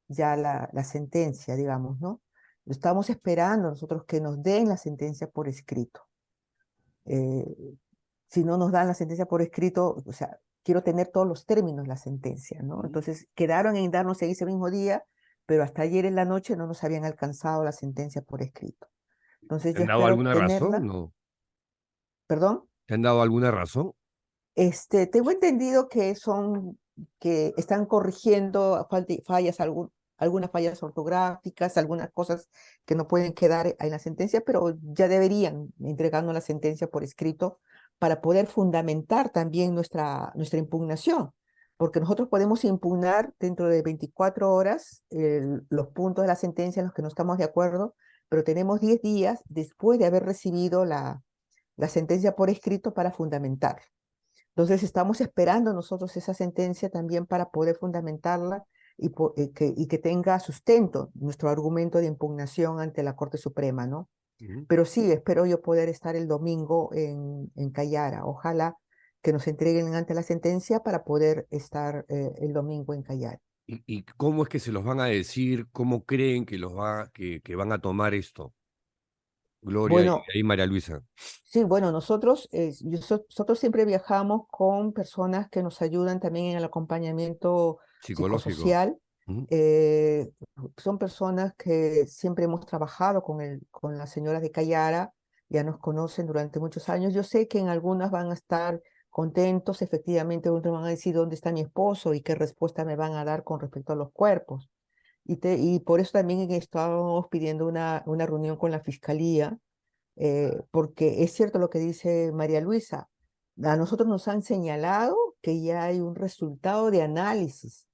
ya la sentencia, digamos, ¿no? Estamos esperando nosotros que nos den la sentencia por escrito. Eh, si no nos dan la sentencia por escrito, o sea, quiero tener todos los términos de la sentencia, ¿no? Entonces quedaron en darnos en ese mismo día, pero hasta ayer en la noche no nos habían alcanzado la sentencia por escrito. Entonces ¿Te yo han dado espero alguna razón? tenerla, No. perdón. ¿Te han dado alguna razón? Tengo entendido que están corrigiendo fallas, algunas fallas ortográficas, algunas cosas que no pueden quedar en la sentencia, pero ya deberían entregarnos la sentencia por escrito para poder fundamentar también nuestra impugnación, porque nosotros podemos impugnar dentro de 24 horas los puntos de la sentencia en los que no estamos de acuerdo, pero tenemos 10 días después de haber recibido la sentencia por escrito para fundamentar. Entonces estamos esperando nosotros esa sentencia también para poder fundamentarla y que tenga sustento nuestro argumento de impugnación ante la Corte Suprema, ¿no? Ujú. Pero sí, espero yo poder estar el domingo en Cayara. Ojalá que nos entreguen ante la sentencia para poder estar el domingo en Cayara. ¿Y cómo es que se los van a decir? ¿Cómo creen que que van a tomar esto? Gloria y Bueno, ahí María Luisa. sí, bueno, nosotros siempre viajamos con personas que nos ayudan también en el acompañamiento Psicológico. psicosocial. Ujú. eh, Son personas que siempre hemos trabajado con las señoras de Cayara, ya nos conocen durante muchos años. Yo sé que en algunas van a estar contentos, efectivamente, otros van a decir dónde está mi esposo y qué respuesta me van a dar con respecto a los cuerpos. Y por eso también estábamos pidiendo una reunión con la fiscalía porque es cierto lo que dice María Luisa, a nosotros nos han señalado que ya hay un resultado de análisis,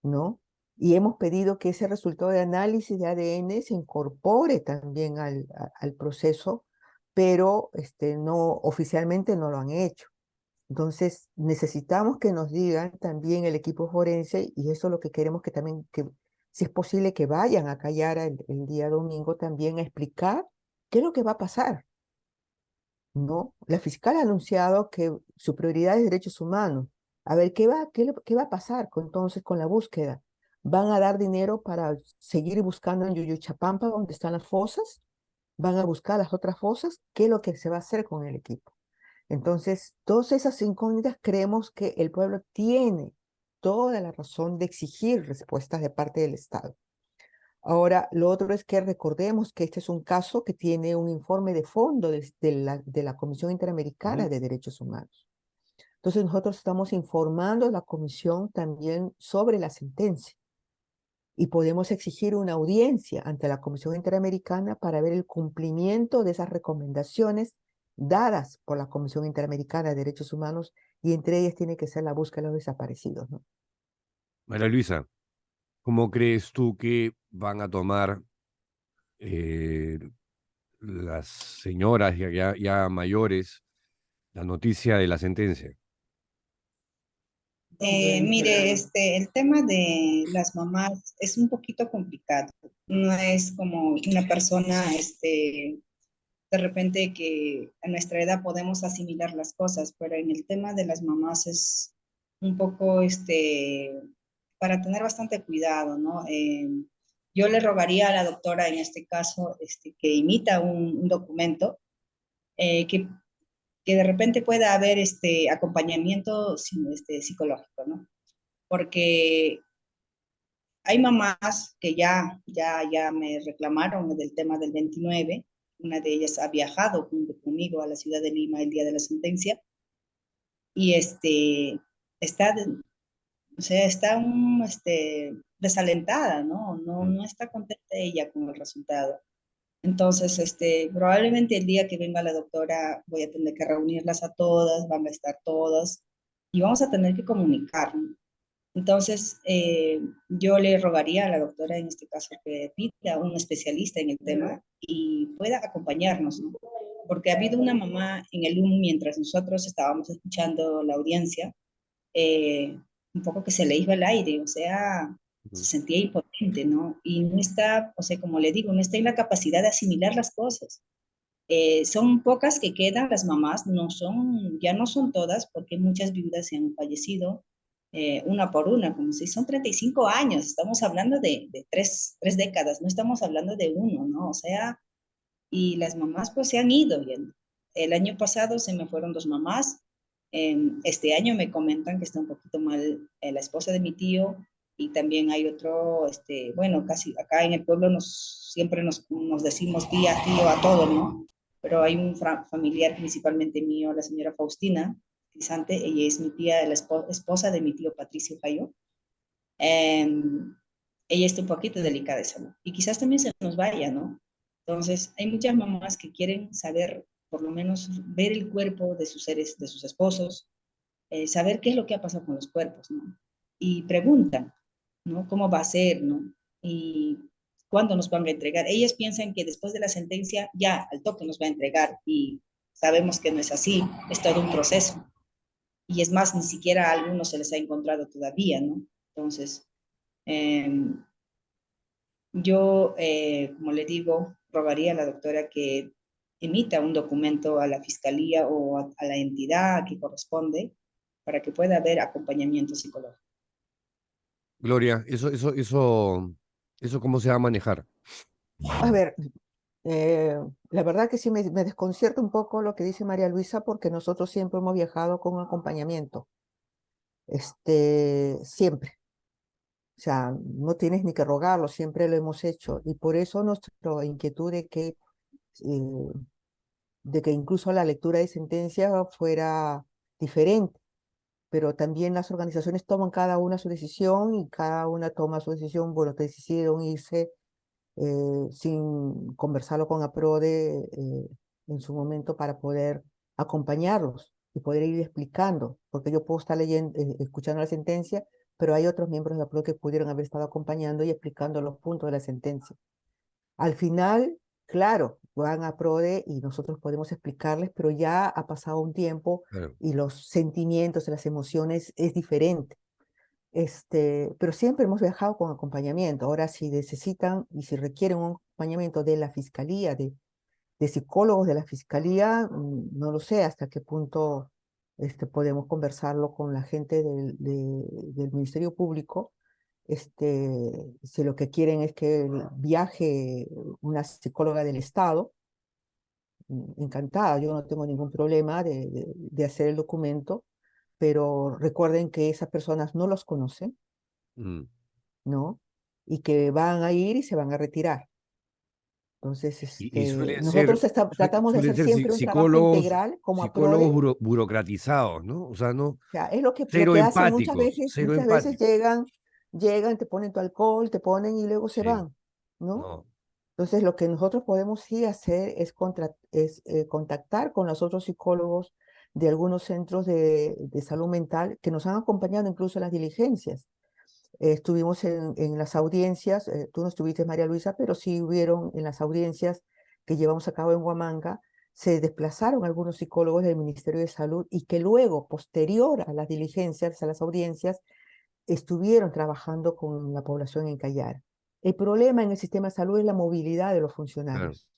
¿no? Y hemos pedido que ese resultado de análisis de ADN se incorpore también al proceso, pero no, oficialmente no lo han hecho. Entonces, necesitamos que nos digan también el equipo forense, y eso es lo que queremos que también, que si es posible que vayan a Cayara el día domingo también a explicar qué es lo que va a pasar, ¿no? La fiscal ha anunciado que su prioridad es derechos humanos. A ver, qué va a pasar entonces con la búsqueda? ¿Van a dar dinero para seguir buscando en Yuyuchapampa, donde están las fosas? ¿Van a buscar las otras fosas? ¿Qué es lo que se va a hacer con el equipo? Entonces, todas esas incógnitas creemos que el pueblo tiene toda la razón de exigir respuestas de parte del Estado. Ahora, lo otro es que recordemos que este es un caso que tiene un informe de fondo de la Comisión Interamericana de Derechos Humanos. Entonces, nosotros estamos informando a la Comisión también sobre la sentencia y podemos exigir una audiencia ante la Comisión Interamericana para ver el cumplimiento de esas recomendaciones dadas por la Comisión Interamericana de Derechos Humanos, y entre ellas tiene que ser la búsqueda de los desaparecidos, ¿no? María Luisa, ¿cómo crees tú que van a tomar eh, las señoras ya mayores la noticia de la sentencia? Mire, el tema de las mamás es un poquito complicado. No es como una persona, de repente que a nuestra edad podemos asimilar las cosas, pero en el tema de las mamás es un poco, para tener bastante cuidado, ¿no? Yo le rogaría a la doctora en este caso, que imita un documento, que de repente pueda haber acompañamiento psicológico, ¿no? Porque hay mamás que ya me reclamaron del tema del 29. Una de ellas ha viajado junto conmigo a la ciudad de Lima el día de la sentencia y está, o sea, está desalentada, ¿no? No está contenta ella con el resultado. Entonces, probablemente el día que venga la doctora voy a tener que reunirlas a todas, van a estar todas y vamos a tener que comunicarnos. Entonces, yo le rogaría a la doctora en este caso que pida a un especialista en el tema y pueda acompañarnos, ¿no? Porque ha habido una mamá en el UM mientras nosotros estábamos escuchando la audiencia, eh, un poco que se le iba el aire, o sea, se sentía impotente, ¿no? Y no está, o sea, como le digo, no está en la capacidad de asimilar las cosas. Son pocas que quedan, las mamás, ya no son todas, porque muchas viudas se han fallecido, una por una, como si son 35 años, estamos hablando de tres décadas, no estamos hablando de uno, ¿no? O sea, y las mamás pues se han ido viendo. El año pasado se me fueron dos mamás, este año me comentan que está un poquito mal la esposa de mi tío, y también hay otro, bueno, casi acá en el pueblo siempre nos decimos tía, tío a todo, ¿no? Pero hay un familiar principalmente mío, la señora Faustina Crisante, ella es mi tía, la esposa de mi tío Patricio Cayo. Ella está un poquito delicada de salud y quizás también se nos vaya, ¿no? Entonces, hay muchas mamás que quieren saber, por lo menos ver el cuerpo de sus seres, de sus esposos, saber qué es lo que ha pasado con los cuerpos, ¿no? Y preguntan, ¿no? ¿Cómo va a ser, ¿no? Y cuándo nos van a entregar. Ellas piensan que después de la sentencia ya al toque nos va a entregar, y sabemos que no es así, es todo un proceso. Y es más, ni siquiera a algunos se les ha encontrado todavía, ¿no? Entonces, eh, yo, como le digo, rogaría a la doctora que emita un documento a la fiscalía o a la entidad que corresponde para que pueda haber acompañamiento psicológico. Gloria, eso ¿cómo se va a manejar? A ver, la verdad que sí me desconcierta un poco lo que dice María Luisa, porque nosotros siempre hemos viajado con acompañamiento, siempre. O sea, no tienes ni que rogarlo, siempre lo hemos hecho. Y por eso nuestra inquietud de que incluso la lectura de sentencia fuera diferente. Pero también las organizaciones toman cada una su decisión, y cada una toma su decisión. Bueno, decidieron irse sin conversarlo con APRODE en su momento para poder acompañarlos y poder ir explicando, porque yo puedo estar leyendo, escuchando la sentencia, pero hay otros miembros de APRODE que pudieron haber estado acompañando y explicando los puntos de la sentencia. Al final, claro, van a PRODE y nosotros podemos explicarles, pero ya ha pasado un tiempo Claro. y los sentimientos, las emociones es diferente. Pero siempre hemos viajado con acompañamiento. Ahora, si necesitan y si requieren un acompañamiento de la fiscalía, de psicólogos de la fiscalía, no lo sé hasta qué punto podemos conversarlo con la gente del Ministerio Público. Si lo que quieren es que viaje una psicóloga del Estado, encantada, yo no tengo ningún problema de hacer el documento, pero recuerden que esas personas no los conocen, Mm. ¿no? Y que van a ir y se van a retirar. Entonces, Y suelen ser, nosotros tratamos de suelen hacer ser siempre un trabajo psicólogos, integral como psicólogos APRODE. burocratizados, ¿no? O sea, no, O sea, es lo cero que hacen empáticos, cero muchas veces empáticos. llegan, te ponen tu alcohol, te ponen y luego se Sí, van, ¿no? no, Entonces, lo que nosotros podemos sí hacer es, contactar con los otros psicólogos de algunos centros de salud mental que nos han acompañado incluso en las diligencias. Estuvimos en las audiencias, tú no estuviste, María Luisa, pero sí hubieron en las audiencias que llevamos a cabo en Huamanga, se desplazaron algunos psicólogos del Ministerio de Salud y que luego, posterior a las diligencias, a las audiencias, estuvieron trabajando con la población en Cayara. El problema en el sistema de salud es la movilidad de los claro, funcionarios.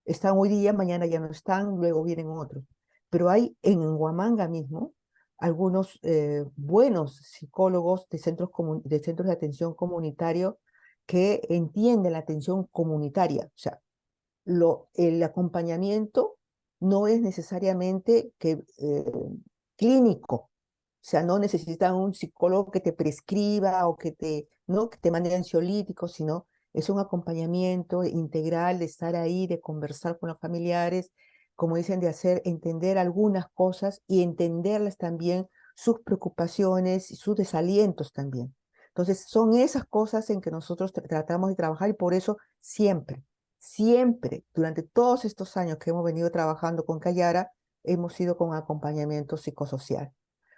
Están hoy día, mañana ya no están, luego vienen otros. Pero hay en Huamanga mismo algunos buenos psicólogos de centros de atención comunitario que entienden la atención comunitaria. O sea, el acompañamiento no es necesariamente clínico. O sea, no necesitan un psicólogo que te prescriba o ¿no? que te mande ansiolíticos, sino es un acompañamiento integral de estar ahí, de conversar con los familiares, como dicen, de hacer entender algunas cosas y entenderles también sus preocupaciones y sus desalientos también. Entonces, son esas cosas en que nosotros tratamos de trabajar y por eso siempre, siempre, durante todos estos años que hemos venido trabajando con Cayara, hemos ido con acompañamiento psicosocial.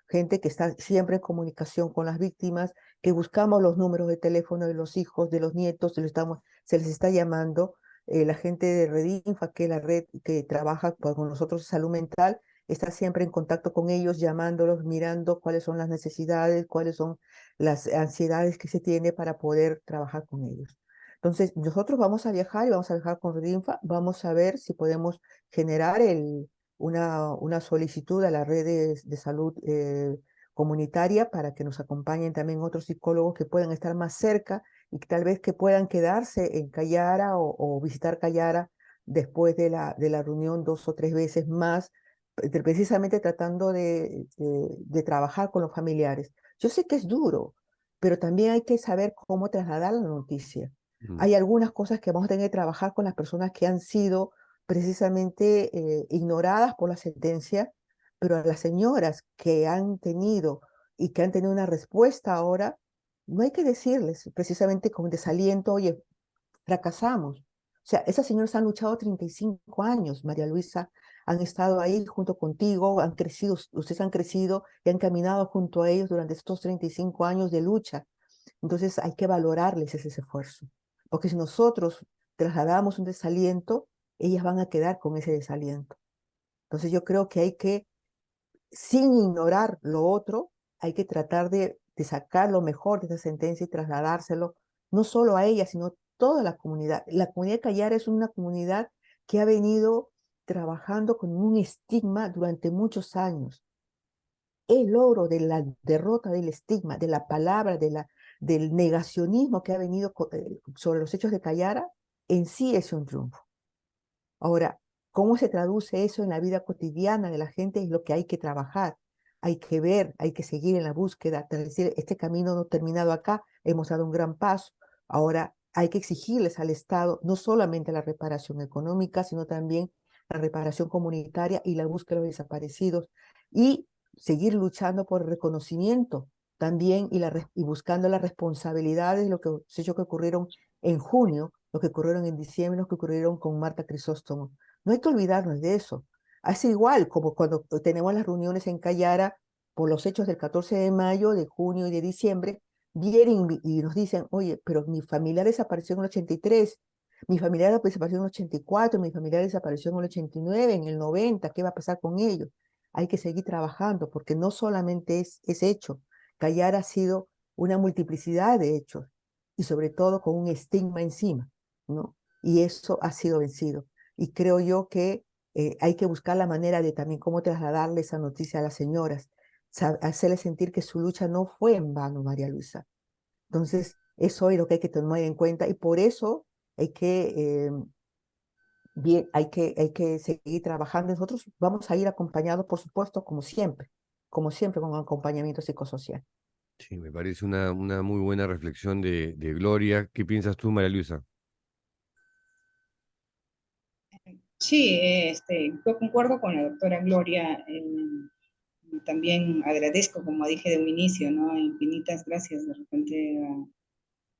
Gente que está siempre en comunicación con las víctimas, que buscamos los números de teléfono de los hijos, de los nietos, se les está llamando. La gente de Redinfa, que es la red que trabaja con nosotros en salud mental, está siempre en contacto con ellos, llamándolos, mirando cuáles son las necesidades, cuáles son las ansiedades que se tiene para poder trabajar con ellos. Entonces, nosotros vamos a viajar y vamos a viajar con Redinfa, vamos a ver si podemos generar una solicitud a la red de salud comunitaria para que nos acompañen también otros psicólogos que puedan estar más cerca y que tal vez que puedan quedarse en Cayara o visitar Cayara después de la reunión 2 o 3 veces más, precisamente tratando de trabajar con los familiares. Yo sé que es duro, pero también hay que saber cómo trasladar la noticia. mm, Hay algunas cosas que vamos a tener que trabajar con las personas que han sido precisamente ignoradas por la sentencia, pero a las señoras que han tenido y que han tenido una respuesta ahora, no hay que decirles precisamente con desaliento, oye, fracasamos. O sea, esas señoras han luchado 35 años, María Luisa, han estado ahí junto contigo, han crecido, ustedes han crecido y han caminado junto a ellos durante estos 35 años de lucha. Entonces hay que valorarles ese esfuerzo, porque si nosotros trasladamos un desaliento, ellas van a quedar con ese desaliento. Entonces yo creo que hay que, sin ignorar lo otro, hay que tratar de sacar lo mejor de esa sentencia y trasladárselo, no solo a ellas, sino a toda la comunidad. La comunidad Cayara es una comunidad que ha venido trabajando con un estigma durante muchos años. El logro de la derrota del estigma, de la palabra, del negacionismo que ha venido sobre los hechos de Cayara, en sí es un triunfo. Ahora, ¿cómo se traduce eso en la vida cotidiana de la gente? Es lo que hay que trabajar, hay que ver, hay que seguir en la búsqueda, es decir, este camino no ha terminado acá, hemos dado un gran paso. Ahora hay que exigirles al Estado no solamente la reparación económica, sino también la reparación comunitaria y la búsqueda de los desaparecidos y seguir luchando por el reconocimiento también y buscando las responsabilidades de los hechos que ocurrieron en junio lo que ocurrieron en diciembre, lo que ocurrieron con Marta Crisóstomo. No hay que olvidarnos de eso. Es igual como cuando tenemos las reuniones en Cayara por los hechos del 14 de mayo, de junio y de diciembre, vienen y nos dicen, oye, pero mi familiar desapareció en el 83, mi familiar desapareció en el 84, mi familiar desapareció en el 89, en el 90, ¿qué va a pasar con ellos? Hay que seguir trabajando porque no solamente es hecho. Cayara ha sido una multiplicidad de hechos y sobre todo con un estigma encima, ¿no? Y eso ha sido vencido. Y creo yo que hay que buscar la manera de también cómo trasladarle esa noticia a las señoras, hacerles sentir que su lucha no fue en vano, María Luisa. Entonces, eso es lo que hay que tomar en cuenta y por eso hay que, hay que seguir trabajando. Nosotros vamos a ir acompañados, por supuesto, como siempre, con acompañamiento psicosocial. Sí, me parece una muy buena reflexión de Gloria. ¿Qué piensas tú, María Luisa? Sí, yo concuerdo con la doctora Gloria. También agradezco, como dije de un inicio, ¿no? Infinitas gracias de repente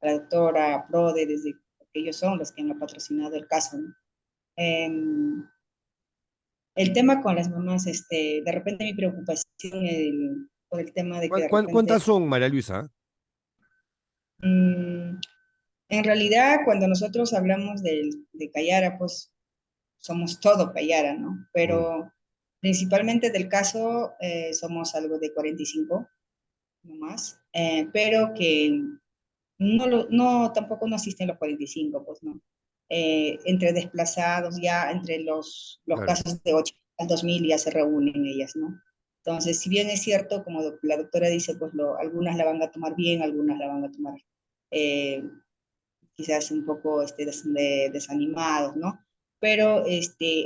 a la doctora, a PRODE, desde que ellos son los que han patrocinado el caso, ¿no? El tema con las mamás, de repente mi preocupación por el tema de que de ¿Cuántas repente, son, María Luisa? mm, en realidad, cuando nosotros hablamos de Cayara, pues somos todo Cayara, ¿no? Mm, Pero principalmente del caso somos algo de 45, no más, pero que no, tampoco no asisten los 45, pues no. Entre desplazados, ya entre los claro. casos de 8 al 2000 ya se reúnen ellas, ¿no? Entonces, si bien es cierto, como la doctora dice, pues algunas la van a tomar bien, algunas la van a tomar eh, quizás un poco desanimados, ¿no? Pero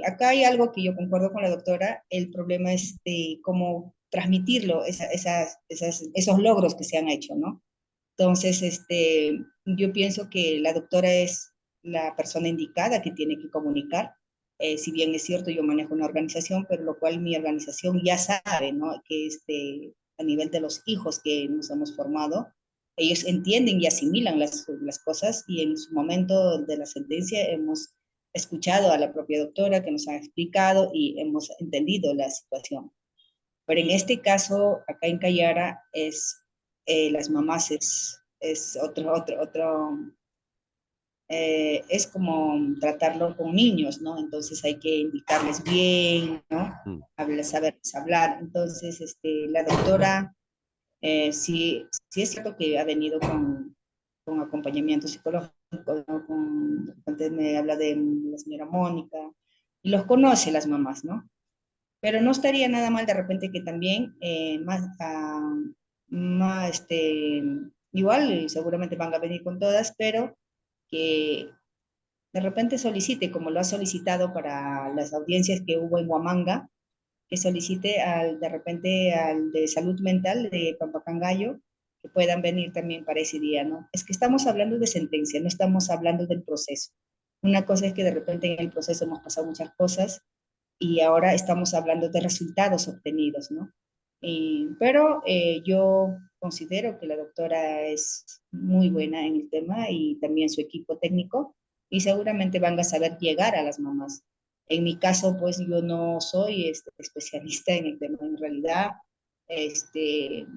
acá hay algo que yo concuerdo con la doctora, el problema es de cómo transmitirlo, esos logros que se han hecho, ¿no? Entonces, yo pienso que la doctora es la persona indicada que tiene que comunicar. Si bien es cierto, yo manejo una organización, pero lo cual mi organización ya sabe, ¿no? Que a nivel de los hijos que nos hemos formado, ellos entienden y asimilan las cosas y en su momento de la sentencia hemos escuchado a la propia doctora que nos ha explicado y hemos entendido la situación. Pero en este caso, acá en Cayara, las mamás es es como tratarlo con niños, ¿no? Entonces hay que indicarles bien, ¿no? Mm. Saberles hablar. Entonces, la doctora, sí es cierto que ha venido con acompañamiento psicológico, ¿no? Antes me habla de la señora Mónica, y los conoce las mamás, ¿no? Pero no estaría nada mal de repente que también igual seguramente van a venir con todas, pero que de repente solicite, como lo ha solicitado para las audiencias que hubo en Huamanga, que solicite de repente al de salud mental de Pampacangallo, que puedan venir también para ese día, ¿no? Es que estamos hablando de sentencia, no estamos hablando del proceso. Una cosa es que de repente en el proceso hemos pasado muchas cosas y ahora estamos hablando de resultados obtenidos, ¿no? Pero yo considero que la doctora es muy buena en el tema y también su equipo técnico y seguramente van a saber llegar a las mamás. En mi caso, pues yo no soy especialista en el tema, en realidad, este,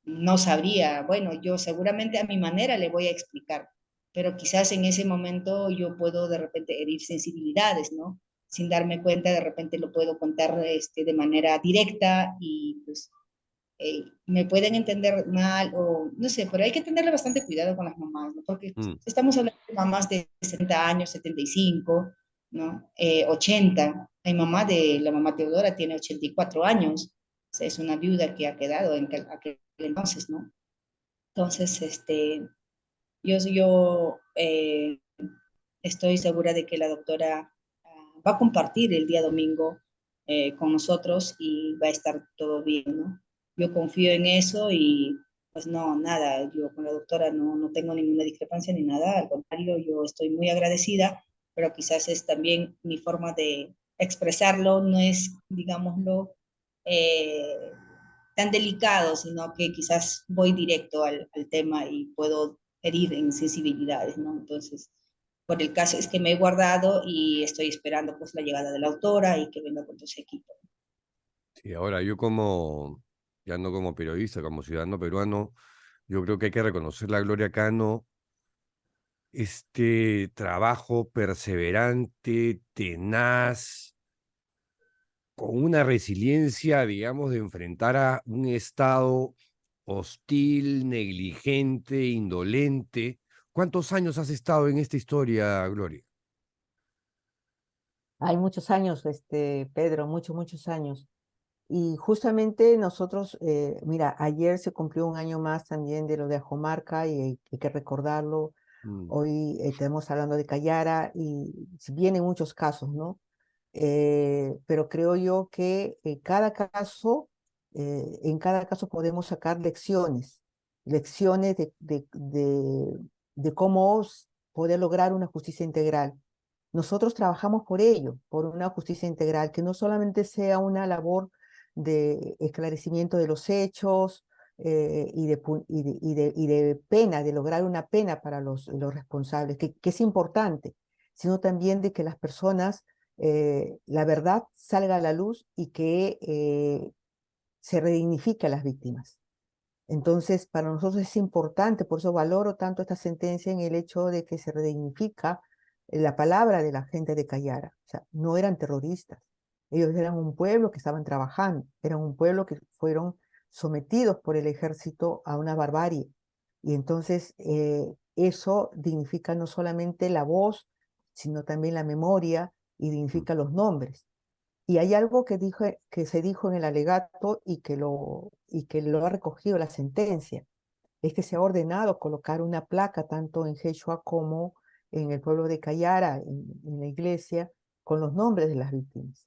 no sabría, bueno, yo seguramente a mi manera le voy a explicar, pero quizás en ese momento yo puedo de repente herir sensibilidades, ¿no? Sin darme cuenta, de repente lo puedo contar de manera directa y pues me pueden entender mal o no sé, pero hay que tenerle bastante cuidado con las mamás, ¿no? Porque Mm. estamos hablando de mamás de 60 años, 75, ¿no? 80. La mamá Teodora tiene 84 años, o sea, es una viuda que ha quedado en aquel entonces, ¿no? Entonces, yo estoy segura de que la doctora va a compartir el día domingo con nosotros y va a estar todo bien, ¿no? Yo confío en eso y pues no, nada, yo con la doctora no tengo ninguna discrepancia ni nada, al contrario, yo estoy muy agradecida, pero quizás es también mi forma de expresarlo, no es, digámoslo, eh, tan delicado, sino que quizás voy directo al tema y puedo herir en sensibilidades, ¿no? Entonces, por el caso es que me he guardado y estoy esperando pues la llegada de la autora y que venga con todo su equipo. Sí, ahora yo como, ya no como periodista, como ciudadano peruano, yo creo que hay que reconocerle a Gloria Cano este trabajo perseverante, tenaz, con una resiliencia, digamos, de enfrentar a un Estado hostil, negligente, indolente. ¿Cuántos años has estado en esta historia, Gloria? Hay muchos años, Pedro, muchos años. Y justamente nosotros, mira, ayer se cumplió un año más también de lo de Ajomarca y hay que recordarlo. Mm, Hoy estamos hablando de Cayara y si vienen muchos casos, ¿no? Pero creo yo que en cada caso podemos sacar lecciones, lecciones de cómo poder lograr una justicia integral. Nosotros trabajamos por ello, por una justicia integral, que no solamente sea una labor de esclarecimiento de los hechos y de pena, de lograr una pena para los responsables, que es importante, sino también de que las personas, la verdad salga a la luz y que se redignifique a las víctimas. Entonces, para nosotros es importante, por eso valoro tanto esta sentencia en el hecho de que se redignifica la palabra de la gente de Cayara. O sea, no eran terroristas. Ellos eran un pueblo que estaban trabajando, eran un pueblo que fueron sometidos por el ejército a una barbarie. Y entonces eso dignifica no solamente la voz, sino también la memoria y mm. dignifica los nombres. Y hay algo que se dijo en el alegato y que lo ha recogido la sentencia, es que se ha ordenado colocar una placa tanto en Quechua como en el pueblo de Cayara, en la iglesia, con los nombres de las víctimas.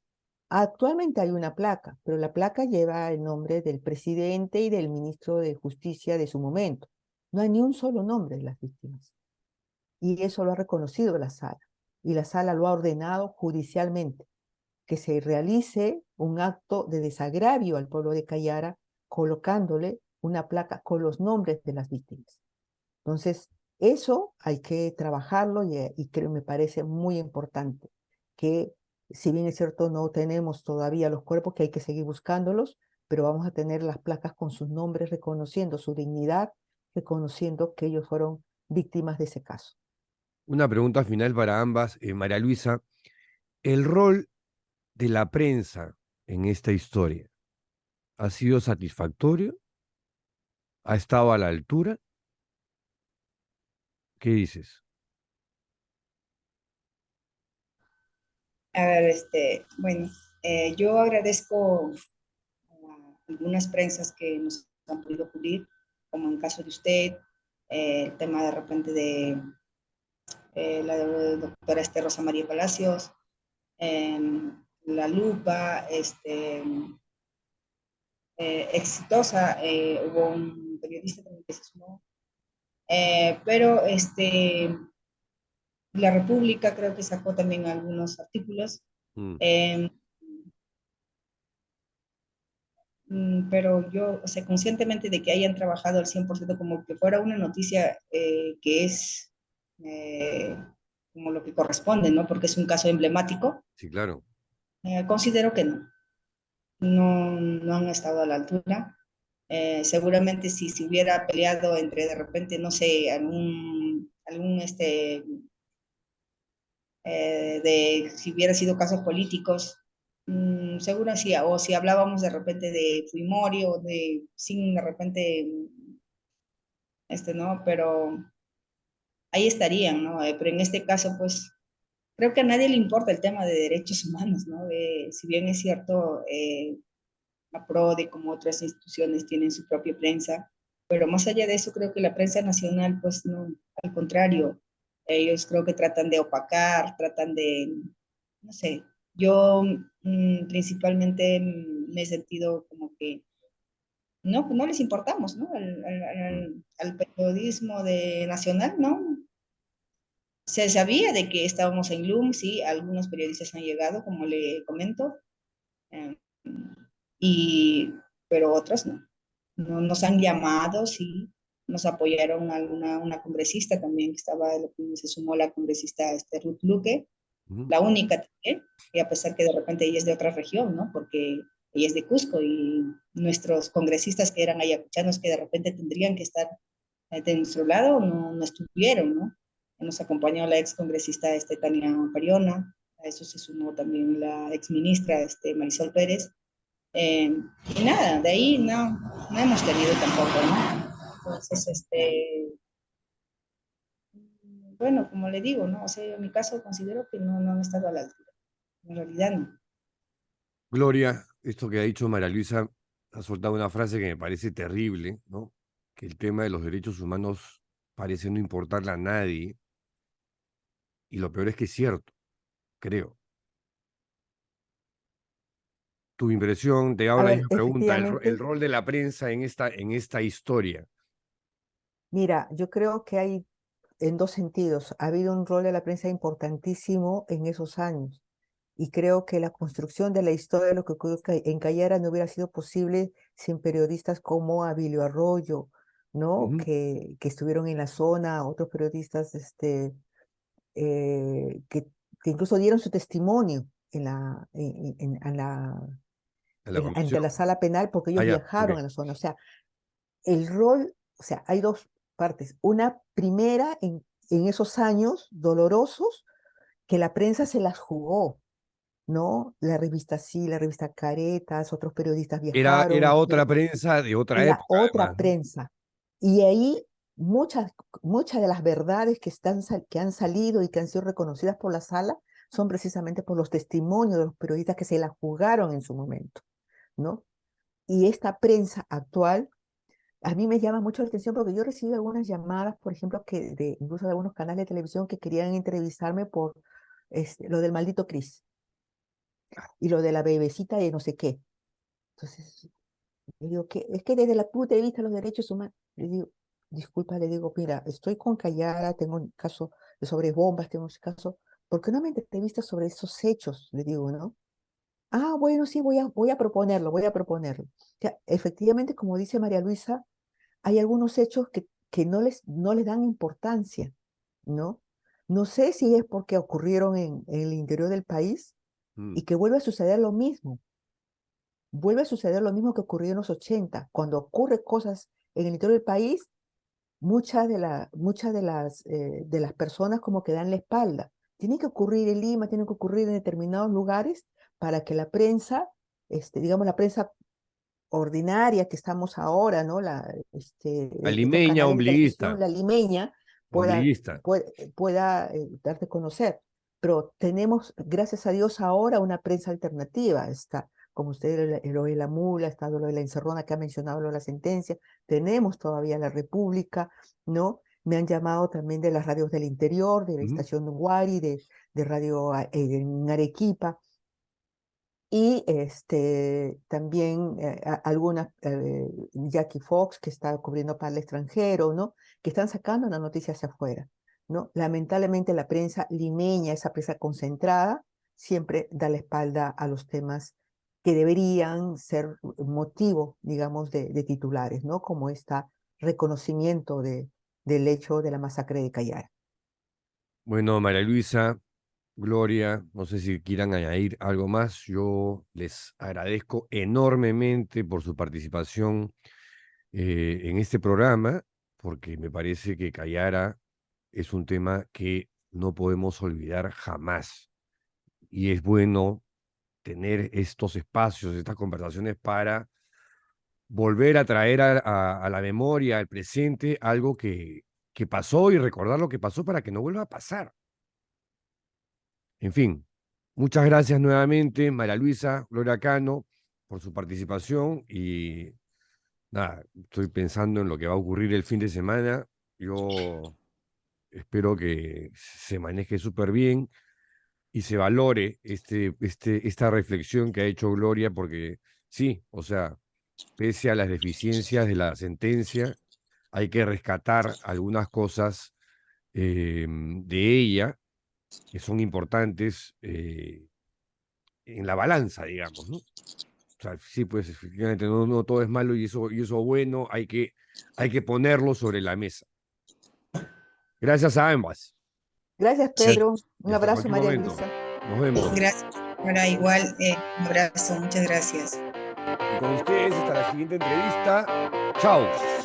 Actualmente hay una placa, pero la placa lleva el nombre del presidente y del ministro de Justicia de su momento. No hay ni un solo nombre de las víctimas. Y eso lo ha reconocido la sala. Y la sala lo ha ordenado judicialmente que se realice un acto de desagravio al pueblo de Cayara colocándole una placa con los nombres de las víctimas. Entonces, eso hay que trabajarlo y creo me parece muy importante que si bien es cierto no tenemos todavía los cuerpos, que hay que seguir buscándolos, pero vamos a tener las placas con sus nombres reconociendo su dignidad, reconociendo que ellos fueron víctimas de ese caso. Una pregunta final para ambas. María Luisa, ¿el rol de la prensa en esta historia ha sido satisfactorio? ¿Ha estado a la altura? ¿Qué dices? A ver, bueno, yo agradezco a algunas prensas que nos han podido cubrir, como en caso de usted, el tema de repente de la doctora Rosa María Palacios, La Lupa, exitosa, hubo un periodista también que se sumó, pero La República creo que sacó también algunos artículos, Mm. eh, pero yo, o sea, conscientemente de que hayan trabajado al 100% como que fuera una noticia que es eh, como lo que corresponde, ¿no? Porque es un caso emblemático, Sí, claro. considero que no, no han estado a la altura. Seguramente si se hubiera peleado entre de repente, no sé, algún de si hubiera sido casos políticos, seguro sí, o si hablábamos de repente de Fujimori o de, sin de repente, ¿no? Pero ahí estarían, ¿no? Pero en este caso, pues, creo que a nadie le importa el tema de derechos humanos, ¿no? Si bien es cierto, la PRODE como otras instituciones tienen su propia prensa, pero más allá de eso creo que la prensa nacional, pues no, al contrario, ellos creo que tratan de opacar, tratan de, no sé, yo principalmente me he sentido como que no les importamos, ¿no? Mm. Al periodismo de nacional, ¿no? Se sabía de que estábamos en LUM, sí, algunos periodistas han llegado, como le comento, eh, y, pero otros no. No nos han llamado, sí. nos apoyaron una congresista también, que se sumó la congresista Ruth Luque, Ujú. la única también, y a pesar que de repente ella es de otra región, ¿no? Porque ella es de Cusco y nuestros congresistas que eran ayacuchanos que de repente tendrían que estar de nuestro lado no estuvieron, ¿no? Nos acompañó la ex congresista Tania Pariona, a eso se sumó también la ex ministra Marisol Pérez. Eh, y nada, de ahí no hemos tenido tampoco, ¿no? Entonces, bueno, como le digo, ¿no? O sea, en mi caso considero que no han estado a la altura. En realidad no. Gloria, esto que ha dicho María Luisa ha soltado una frase que me parece terrible, ¿no? Que el tema de los derechos humanos parece no importarle a nadie, y lo peor es que es cierto, creo. Tu impresión, te hago A la ver, misma pregunta, el efectivamente, rol de la prensa en esta historia. mira, yo creo que hay en dos sentidos. Ha habido un rol de la prensa importantísimo en esos años. Y creo que la construcción de la historia de lo que ocurrió en Cayara no hubiera sido posible sin periodistas como Abilio Arroyo, ¿no? Ujú. Que estuvieron en la zona, otros periodistas eh, que, que incluso dieron su testimonio en En la ante comisión. la sala penal porque Ah, ellos ya, ok. viajaron a la zona. O sea, el rol, o sea, hay dos partes. Una primera en esos años dolorosos que la prensa se las jugó, ¿no? La revista Sí, la revista Caretas, otros periodistas Era viajaron, otra prensa de otra era época, otra además, ¿no? prensa. Y ahí muchas de las verdades que han salido y que han sido reconocidas por la sala son precisamente por los testimonios de los periodistas que se la jugaron en su momento, ¿no? Y esta prensa actual a mí me llama mucho la atención porque yo recibí algunas llamadas, por ejemplo, incluso de algunos canales de televisión que querían entrevistarme por lo del maldito Cris y lo de la bebecita de no sé qué. Entonces, le digo que es que desde la punto de vista de los derechos humanos, le digo, disculpa, le digo, mira, estoy con Cayara, tengo un caso sobre bombas, tengo un caso, ¿por qué no me entrevistas sobre esos hechos? Le digo, ¿no? Ah, bueno, sí, voy a proponerlo, voy a proponerlo. O sea, efectivamente, como dice María Luisa, hay algunos hechos que no les dan importancia, ¿no? No sé si es porque ocurrieron en el interior del país Mm. y que vuelve a suceder lo mismo. Vuelve a suceder lo mismo que ocurrió en los 80. Cuando ocurre cosas en el interior del país, muchas de las personas como que dan la espalda. Tiene que ocurrir en Lima, tiene que ocurrir en determinados lugares para que la prensa, digamos, la prensa ordinaria que estamos ahora, ¿no? Estos Limeña canales de ombliguista, televisión, la limeña, pueda, ombliguista. darte a conocer. Pero tenemos, gracias a Dios, ahora una prensa alternativa. Está, como usted, lo de la Mula, está lo de la Encerrona que ha mencionado, lo de la sentencia. Tenemos todavía la República, ¿no? Me han llamado también de las radios del interior, de la Ujú. estación Guari, de radio en Arequipa y también algunas, Jackie Fox, que está cubriendo para el extranjero, ¿no? Que están sacando la noticia hacia afuera, ¿no? Lamentablemente la prensa limeña, esa prensa concentrada, siempre da la espalda a los temas que deberían ser motivo, digamos, de titulares, ¿no? Como este reconocimiento del hecho de la masacre de Cayara. Bueno, María Luisa, Gloria, no sé si quieran añadir algo más. Yo les agradezco enormemente por su participación en este programa, porque me parece que Cayara es un tema que no podemos olvidar jamás. Y es bueno tener estos espacios, estas conversaciones para volver a traer a la memoria, al presente, algo que pasó y recordar lo que pasó para que no vuelva a pasar. En fin, muchas gracias nuevamente, María Luisa, Gloria Cano, por su participación y nada, estoy pensando en lo que va a ocurrir el fin de semana. Yo espero que se maneje súper bien y se valore esta reflexión que ha hecho Gloria, porque sí, o sea, pese a las deficiencias de la sentencia, hay que rescatar algunas cosas de ella que son importantes en la balanza, digamos, ¿no? O sea, sí, pues efectivamente no todo es malo y eso bueno, hay que hay que ponerlo sobre la mesa. Gracias a ambas. Gracias, Sí. Pedro. Y Un hasta abrazo, cualquier María momento. Luisa. Nos vemos. Gracias. Ahora igual, un abrazo, muchas gracias. Y con ustedes hasta la siguiente entrevista. Chao.